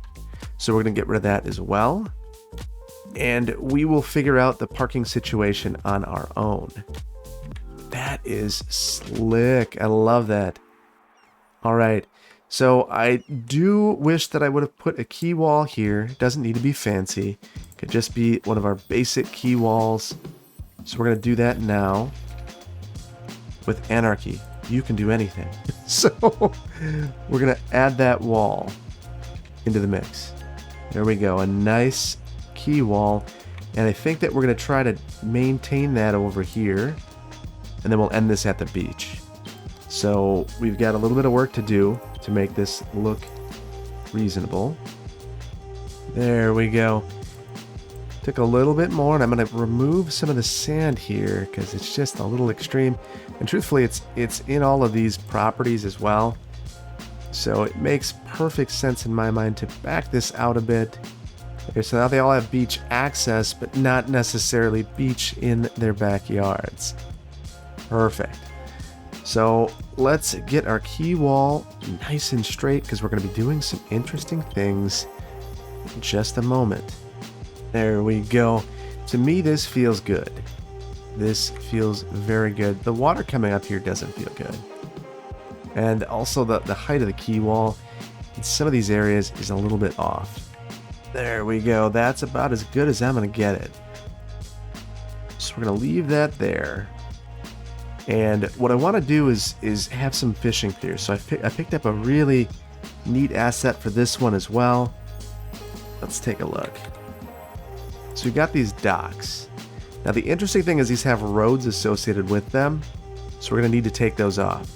so we're gonna get rid of that as well. And we will figure out the parking situation on our own. That is slick. I love that. All right. So I do wish that I would have put a key wall here. It doesn't need to be fancy. It could just be one of our basic key walls. So we're going to do that now. With anarchy, you can do anything. So we're going to add that wall into the mix. There we go. A nice key wall, and I think that we're going to try to maintain that over here, and then we'll end this at the beach. So we've got a little bit of work to do to make this look reasonable. There we go. Took a little bit more, and I'm going to remove some of the sand here because it's just a little extreme, and truthfully it's in all of these properties as well, so it makes perfect sense in my mind to back this out a bit. Okay, so now they all have beach access, but not necessarily beach in their backyards. Perfect. So let's get our key wall nice and straight because we're going to be doing some interesting things in just a moment. There we go. To me, this feels good. This feels very good. The water coming up here doesn't feel good. And also the height of the key wall in some of these areas is a little bit off. There we go. That's about as good as I'm going to get it. So we're going to leave that there. And what I want to do is have some fishing piers. So I picked up a really neat asset for this one as well. Let's take a look. So we've got these docks. Now the interesting thing is these have roads associated with them. So we're going to need to take those off.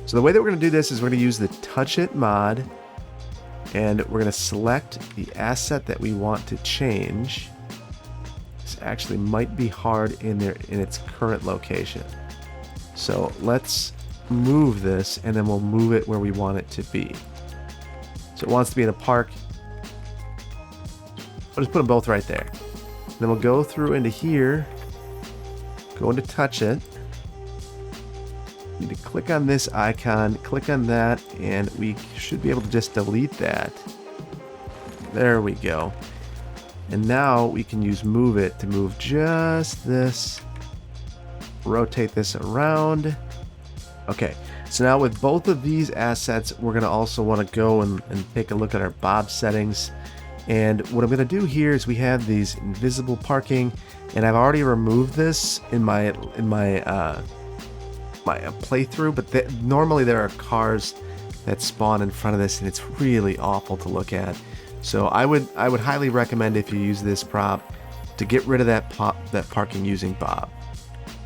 So the way that we're going to do this is we're going to use the Touch It mod. And we're going to select the asset that we want to change. This actually might be hard in its current location. So let's move this, and then we'll move it where we want it to be. So it wants to be in a park. I'll just put them both right there. Then we'll go through into here, go into touch it. Need to click on this icon, click on that, and we should be able to just delete that. There we go. And now we can use move it to move just this. Rotate this around. Okay, so now with both of these assets, we're going to also want to go and take a look at our bob settings. And what I'm going to do here is we have these invisible parking, and I've already removed this in my playthrough, but normally there are cars that spawn in front of this, and it's really awful to look at. So I would highly recommend, if you use this prop, to get rid of that parking using bob.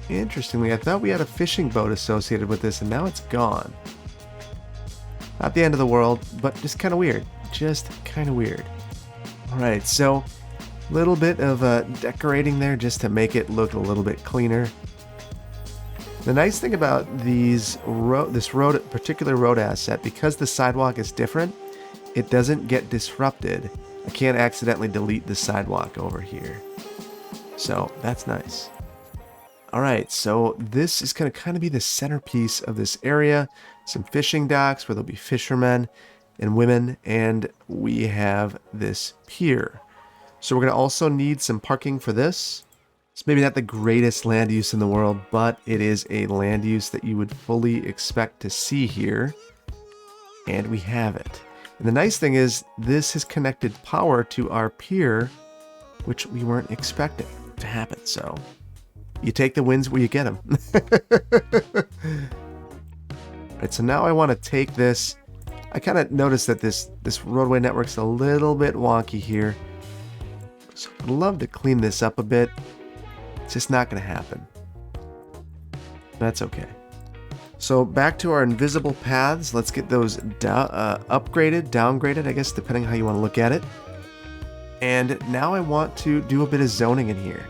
Interestingly, I thought we had a fishing boat associated with this, and now it's gone. Not the end of the world, but just kind of weird. Just kind of weird. Alright, so a little bit of decorating there just to make it look a little bit cleaner. The nice thing about this particular road asset, because the sidewalk is different, it doesn't get disrupted. I can't accidentally delete the sidewalk over here. So that's nice. Alright, so this is going to kind of be the centerpiece of this area. Some fishing docks where there'll be fishermen and women, and we have this pier. So we're going to also need some parking for this. It's maybe not the greatest land use in the world, but it is a land use that you would fully expect to see here. And we have it. And the nice thing is this has connected power to our pier, which we weren't expecting to happen. So you take the wins where you get them. Alright, so now I want to take this. I kind of noticed that this roadway network's a little bit wonky here. So I'd love to clean this up a bit. It's just not going to happen. That's okay. So back to our invisible paths. Let's get those upgraded, downgraded, I guess, depending how you want to look at it. And now I want to do a bit of zoning in here.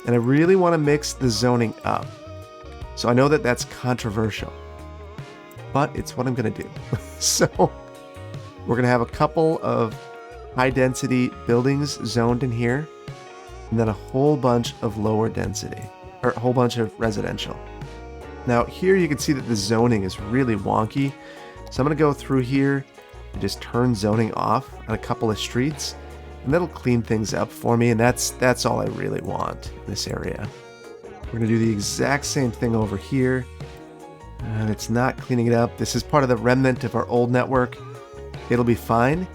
And I really want to mix the zoning up. So I know that that's controversial, but it's what I'm going to do. So we're going to have a couple of high density buildings zoned in here, and then a whole bunch of lower density, or a whole bunch of residential. Now here you can see that the zoning is really wonky. So I'm going to go through here and just turn zoning off on a couple of streets, and that'll clean things up for me. And that's all I really want in this area. We're going to do the exact same thing over here. And it's not cleaning it up. This is part of the remnant of our old network. It'll be fine.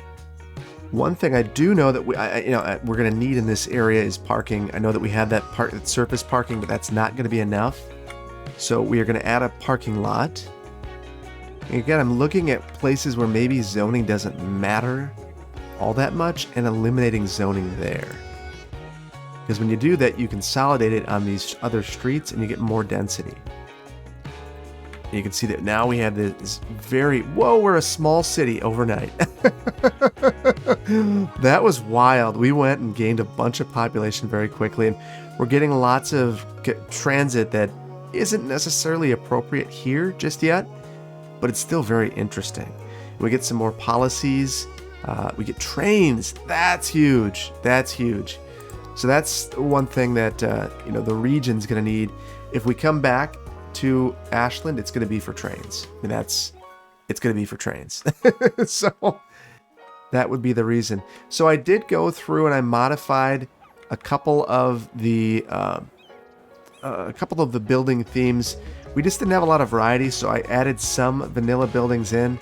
One thing I do know that we're going to need in this area is parking. I know that we have that surface parking, but that's not going to be enough. So we are going to add a parking lot. And again, I'm looking at places where maybe zoning doesn't matter all that much and eliminating zoning there. Because when you do that, you consolidate it on these other streets and you get more density. And you can see that now we have this we're a small city overnight. That was wild. We went and gained a bunch of population very quickly, and we're getting lots of transit that isn't necessarily appropriate here just yet, but it's still very interesting. We get some more policies. We get trains. That's huge. That's huge. So that's one thing that the region's going to need. If we come back to Ashland, it's going to be for trains. I mean, it's going to be for trains. So that would be the reason. So I did go through and I modified a couple of the building themes. We just didn't have a lot of variety, so I added some vanilla buildings in.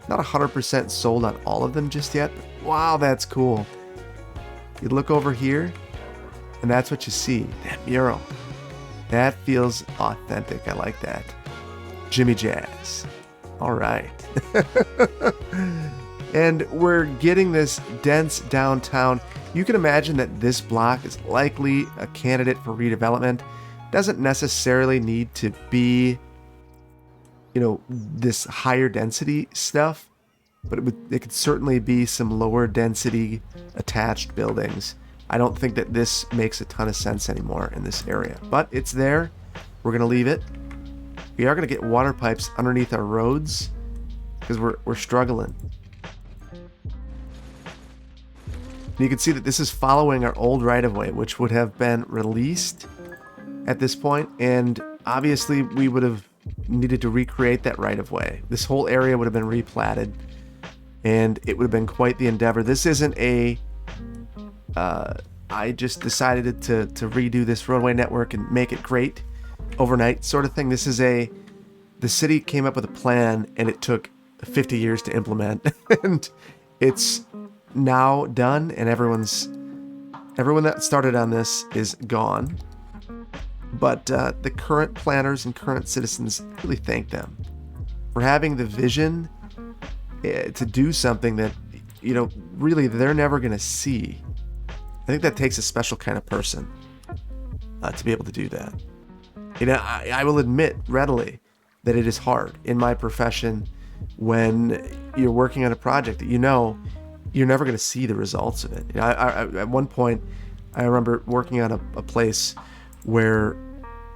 Not 100% sold on all of them just yet. Wow, that's cool. You look over here, and that's what you see. That mural. That feels authentic. I like that. Jimmy Jazz. All right. And we're getting this dense downtown. You can imagine that this block is likely a candidate for redevelopment. Doesn't necessarily need to be, this higher density stuff, but it could certainly be some lower density attached buildings. I don't think that this makes a ton of sense anymore in this area, but it's there. We're going to leave it. We are going to get water pipes underneath our roads because we're struggling. You can see that this is following our old right-of-way, which would have been released at this point, and obviously we would have needed to recreate that right-of-way. This whole area would have been replatted, and it would have been quite the endeavor. This isn't a I just decided to redo this roadway network and make it great overnight sort of thing. This is the city came up with a plan, and it took 50 years to implement, and it's now done, and everyone that started on this is gone. But the current planners and current citizens really thank them for having the vision to do something that, really they're never going to see. I think that takes a special kind of person to be able to do that. I will admit readily that it is hard in my profession when you're working on a project that you're never going to see the results of it. At one point, I remember working on a place where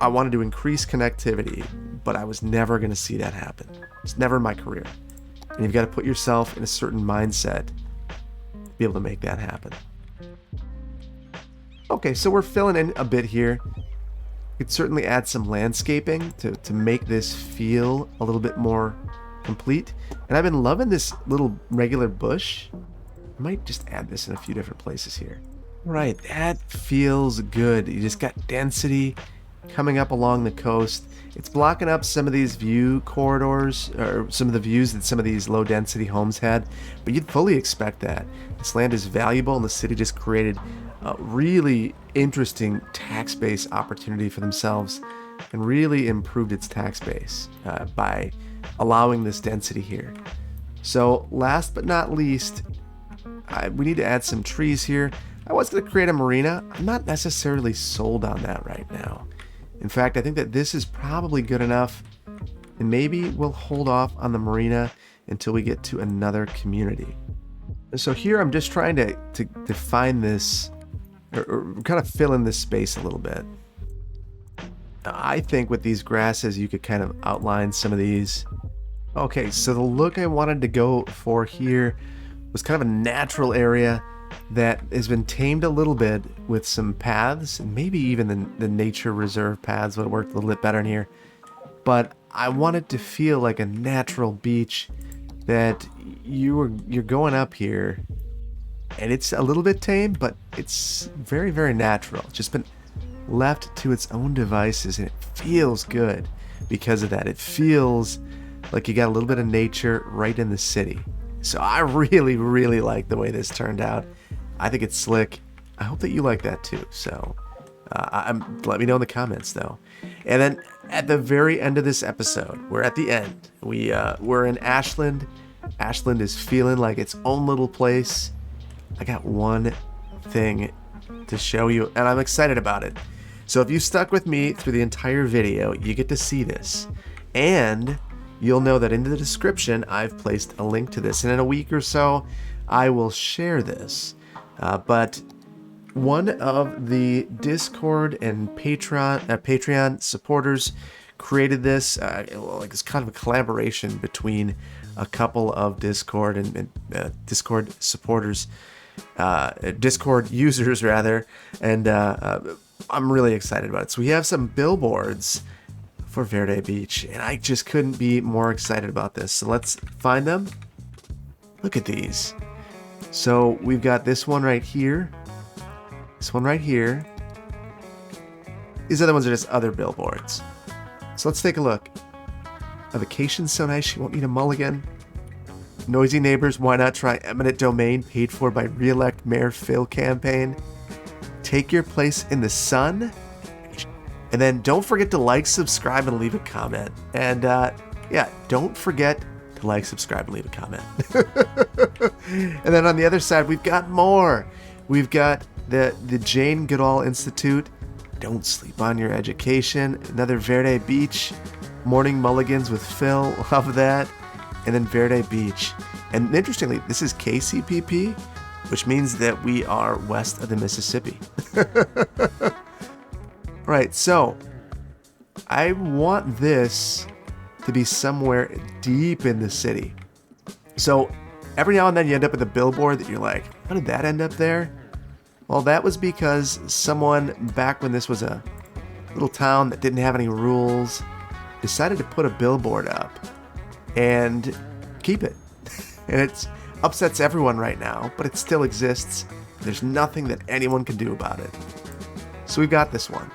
I wanted to increase connectivity, but I was never going to see that happen. It's never in my career. And you've got to put yourself in a certain mindset to be able to make that happen. Okay, so we're filling in a bit here. We could certainly add some landscaping to make this feel a little bit more complete. And I've been loving this little regular bush. I might just add this in a few different places here. Right, that feels good. You just got density coming up along the coast. It's blocking up some of these view corridors, or some of the views that some of these low density homes had, but you'd fully expect that. This land is valuable, and the city just created a really interesting tax base opportunity for themselves and really improved its tax base by allowing this density here. So last but not least, we need to add some trees here. I was going to create a marina. I'm not necessarily sold on that right now. In fact, I think that this is probably good enough, and maybe we'll hold off on the marina until we get to another community. And so here I'm just trying to define this, or kind of fill in this space a little bit. I think with these grasses, you could kind of outline some of these. Okay, so the look I wanted to go for here was kind of a natural area that has been tamed a little bit with some paths, and maybe even the nature reserve paths would have worked a little bit better in here. But I wanted to feel like a natural beach that you're going up here, and it's a little bit tame, but it's very, very natural. It's just been left to its own devices, and it feels good because of that. It feels like you got a little bit of nature right in the city. So I really, really like the way this turned out. I think it's slick. I hope that you like that too. So let me know in the comments though. And then at the very end of this episode, we're at the end. We're in Ashland. Ashland is feeling like its own little place. I got one thing to show you, and I'm excited about it. So if you stuck with me through the entire video, you get to see this. And you'll know that in the description, I've placed a link to this. And in a week or so, I will share this. But one of the Discord and Patreon supporters created this. It's kind of a collaboration between a couple of Discord and Discord supporters, Discord users rather. And I'm really excited about it. So we have some billboards for Verde Beach, and I just couldn't be more excited about this. So let's find them. Look at these. So we've got this one right here. This one right here. These other ones are just other billboards. So let's take a look. A vacation's so nice you won't need a mulligan. Noisy neighbors, why not try eminent domain, paid for by re-elect Mayor Phil campaign. Take your place in the sun. And then don't forget to like, subscribe, and leave a comment. And yeah, don't forget to like, subscribe, and leave a comment. And then on the other side, we've got more. We've got the Jane Goodall Institute. Don't sleep on your education. Another Verde Beach. Morning Mulligans with Phil. Love that. And then Verde Beach. And interestingly, this is KCPP, which means that we are west of the Mississippi. Right, so I want this to be somewhere deep in the city. So every now and then you end up with a billboard that you're like, how did that end up there? Well, that was because someone, back when this was a little town that didn't have any rules, decided to put a billboard up and keep it. And it upsets everyone right now, but it still exists. There's nothing that anyone can do about it. So we've got this one.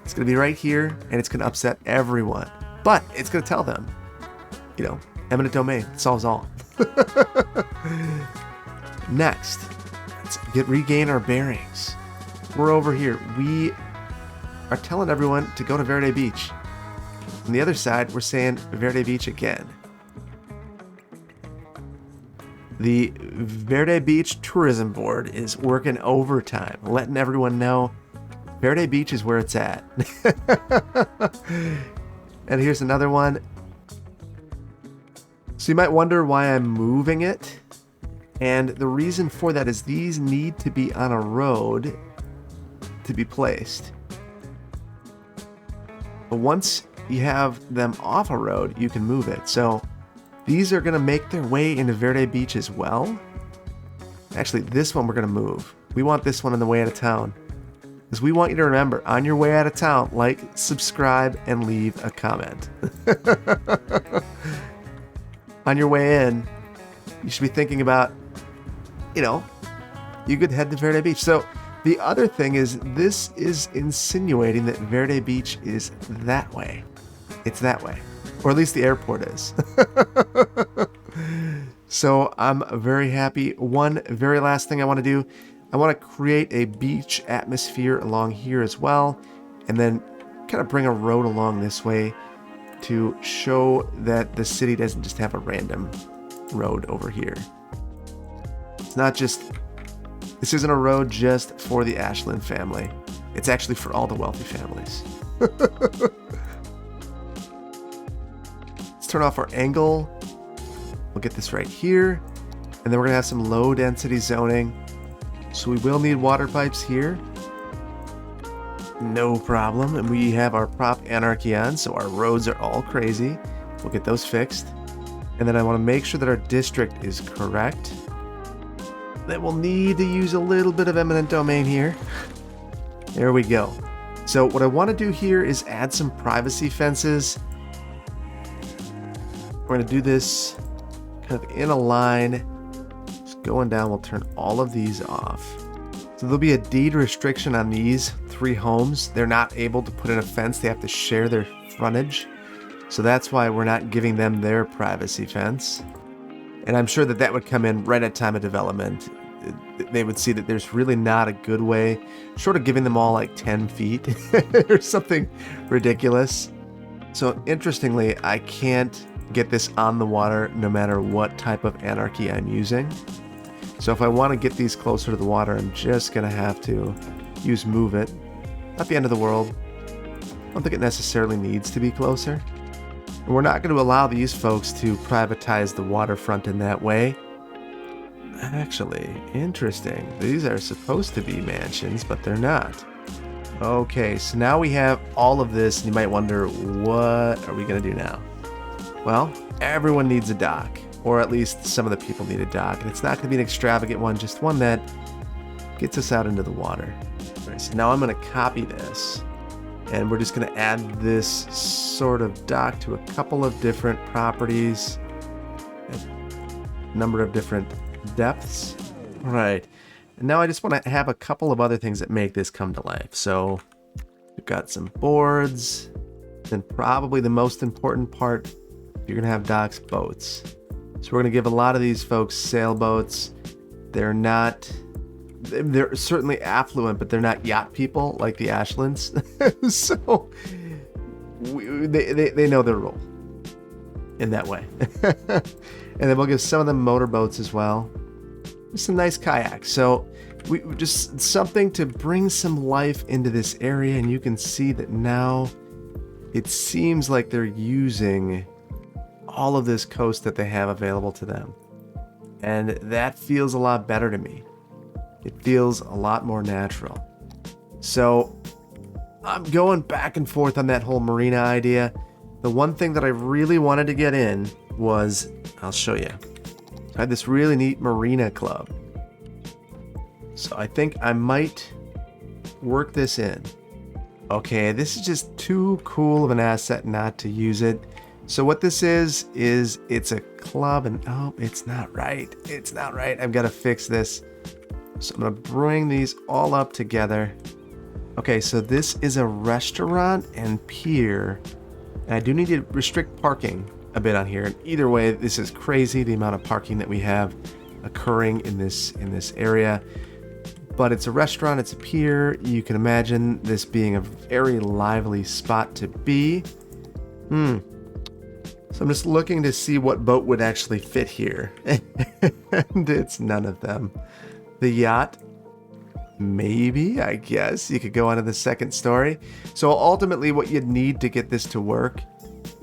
It's going to be right here, and it's going to upset everyone. But it's going to tell them, eminent domain solves all. Next, let's regain our bearings. We're over here. We are telling everyone to go to Verde Beach. On the other side, we're saying Verde Beach again. The Verde Beach Tourism Board is working overtime, letting everyone know Verde Beach is where it's at. And here's another one. So you might wonder why I'm moving it. And the reason for that is these need to be on a road to be placed. But once you have them off a road, you can move it. So these are going to make their way into Verde Beach as well. Actually, this one we're going to move. We want this one on the way out of town. Because we want you to remember, on your way out of town, like, subscribe, and leave a comment. On your way in, you should be thinking about, you could head to Verde Beach. So the other thing is, this is insinuating that Verde Beach is that way. It's that way. Or at least the airport is. So I'm very happy. One very last thing I want to do, I want to create a beach atmosphere along here as well, and then kind of bring a road along this way to show that the city doesn't just have a random road over here. It's not just, this isn't a road just for the Ashland family. It's actually for all the wealthy families. Let's turn off our angle. We'll get this right here, and then we're gonna have some low density zoning. So we will need water pipes here. No problem. And we have our prop anarchy on, so our roads are all crazy. We'll get those fixed. And then I want to make sure that our district is correct. Then we'll need to use a little bit of eminent domain here. There we go. So what I want to do here is add some privacy fences. We're going to do this kind of in a line. Going down, we'll turn all of these off. So there'll be a deed restriction on these 3 homes. They're not able to put in a fence. They have to share their frontage. So that's why we're not giving them their privacy fence. And I'm sure that that would come in right at time of development. They would see that there's really not a good way, short of giving them all like 10 feet or something ridiculous. So interestingly, I can't get this on the water no matter what type of anarchy I'm using. So if I want to get these closer to the water, I'm just going to have to use move it. Not the end of the world. I don't think it necessarily needs to be closer. And we're not going to allow these folks to privatize the waterfront in that way. Actually, interesting. These are supposed to be mansions, but they're not. Okay, so now we have all of this, and you might wonder, what are we going to do now? Well, everyone needs a dock. Or at least some of the people need a dock. And it's not going to be an extravagant one, just one that gets us out into the water. All right, so now I'm going to copy this. And we're just going to add this sort of dock to a couple of different properties. A number of different depths. All right. And now I just want to have a couple of other things that make this come to life. So we've got some boards. Then probably the most important part, you're going to have docks, boats. So we're going to give a lot of these folks sailboats. They're certainly affluent, but they're not yacht people like the Ashlands. So they know their role in that way. And then we'll give some of them motorboats as well. Some nice kayaks. So we just something to bring some life into this area. And you can see that now it seems like they're using all of this coast that they have available to them. And that feels a lot better to me. It feels a lot more natural. So I'm going back and forth on that whole marina idea. The one thing that I really wanted to get in was, I'll show you. I had this really neat marina club. So I think I might work this in. Okay, this is just too cool of an asset not to use it. So what this is it's a club, and oh, it's not right. It's not right. I've got to fix this. So I'm gonna bring these all up together. Okay, so this is a restaurant and pier. And I do need to restrict parking a bit on here. And either way, this is crazy, the amount of parking that we have occurring in this area. But it's a restaurant, it's a pier. You can imagine this being a very lively spot to be. So I'm just looking to see what boat would actually fit here. And it's none of them. The yacht, maybe, I guess. You could go onto the second story. So ultimately what you'd need to get this to work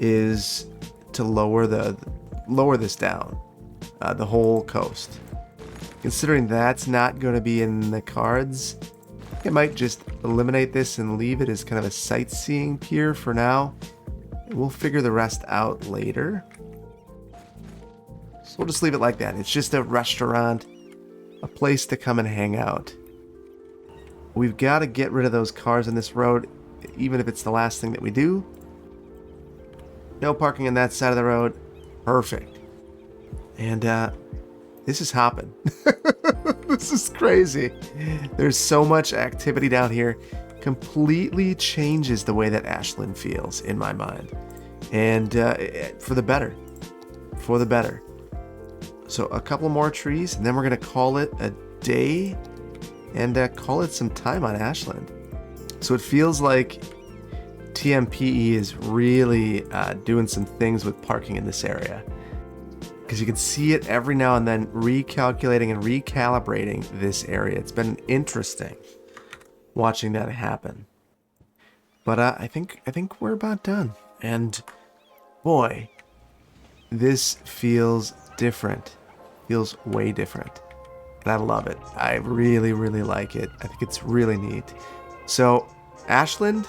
is to lower this down, the whole coast. Considering that's not going to be in the cards, I might just eliminate this and leave it as kind of a sightseeing pier for now. We'll figure the rest out later. So we'll just leave it like that. It's just a restaurant, a place to come and hang out. We've got to get rid of those cars on this road, even if it's the last thing that we do. No parking on that side of the road. Perfect. And this is hopping. This is crazy. There's so much activity down here. Completely changes the way that Ashland feels in my mind. And for the better. For the better. So a couple more trees, and then we're going to call it a day and call it some time on Ashland. So it feels like TMPE is really doing some things with parking in this area. Because you can see it every now and then recalculating and recalibrating this area. It's been interesting watching that happen. But I think we're about done. And boy, this feels different. Feels way different. And I love it. I really, really like it. I think it's really neat. So Ashland,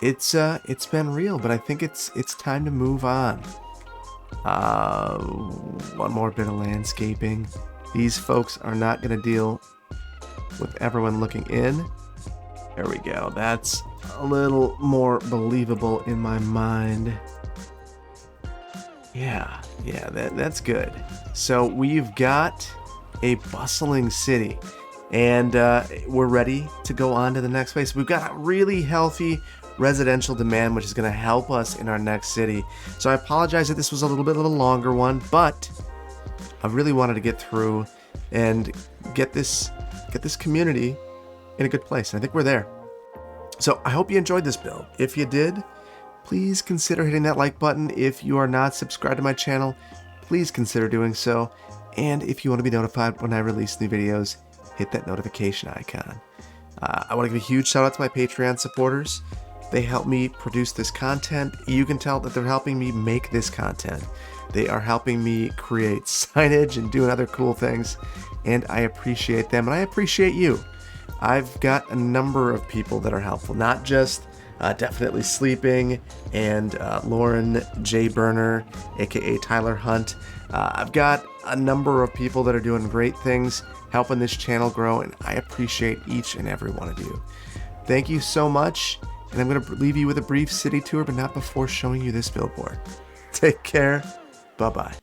it's been real, but I think it's time to move on. One more bit of landscaping. These folks are not going to deal with everyone looking in. There we go. That's a little more believable in my mind. Yeah, that's good. So we've got a bustling city, and we're ready to go on to the next place. We've got a really healthy residential demand, which is going to help us in our next city. So I apologize that this was a little bit of a longer one, but I really wanted to get through and get this community in a good place. And I think we're there. So I hope you enjoyed this build. If you did, please consider hitting that like button. If you are not subscribed to my channel, please consider doing so. And if you want to be notified when I release new videos, hit that notification icon. I want to give a huge shout out to my Patreon supporters. They help me produce this content. You can tell that they're helping me make this content. They are helping me create signage and doing other cool things, and I appreciate them, and I appreciate you. I've got a number of people that are helpful, not just Definitely Sleeping and Lauren J. Burner, aka Tyler Hunt. I've got a number of people that are doing great things, helping this channel grow, and I appreciate each and every one of you. Thank you so much. And I'm going to leave you with a brief city tour, but not before showing you this billboard. Take care. Bye-bye.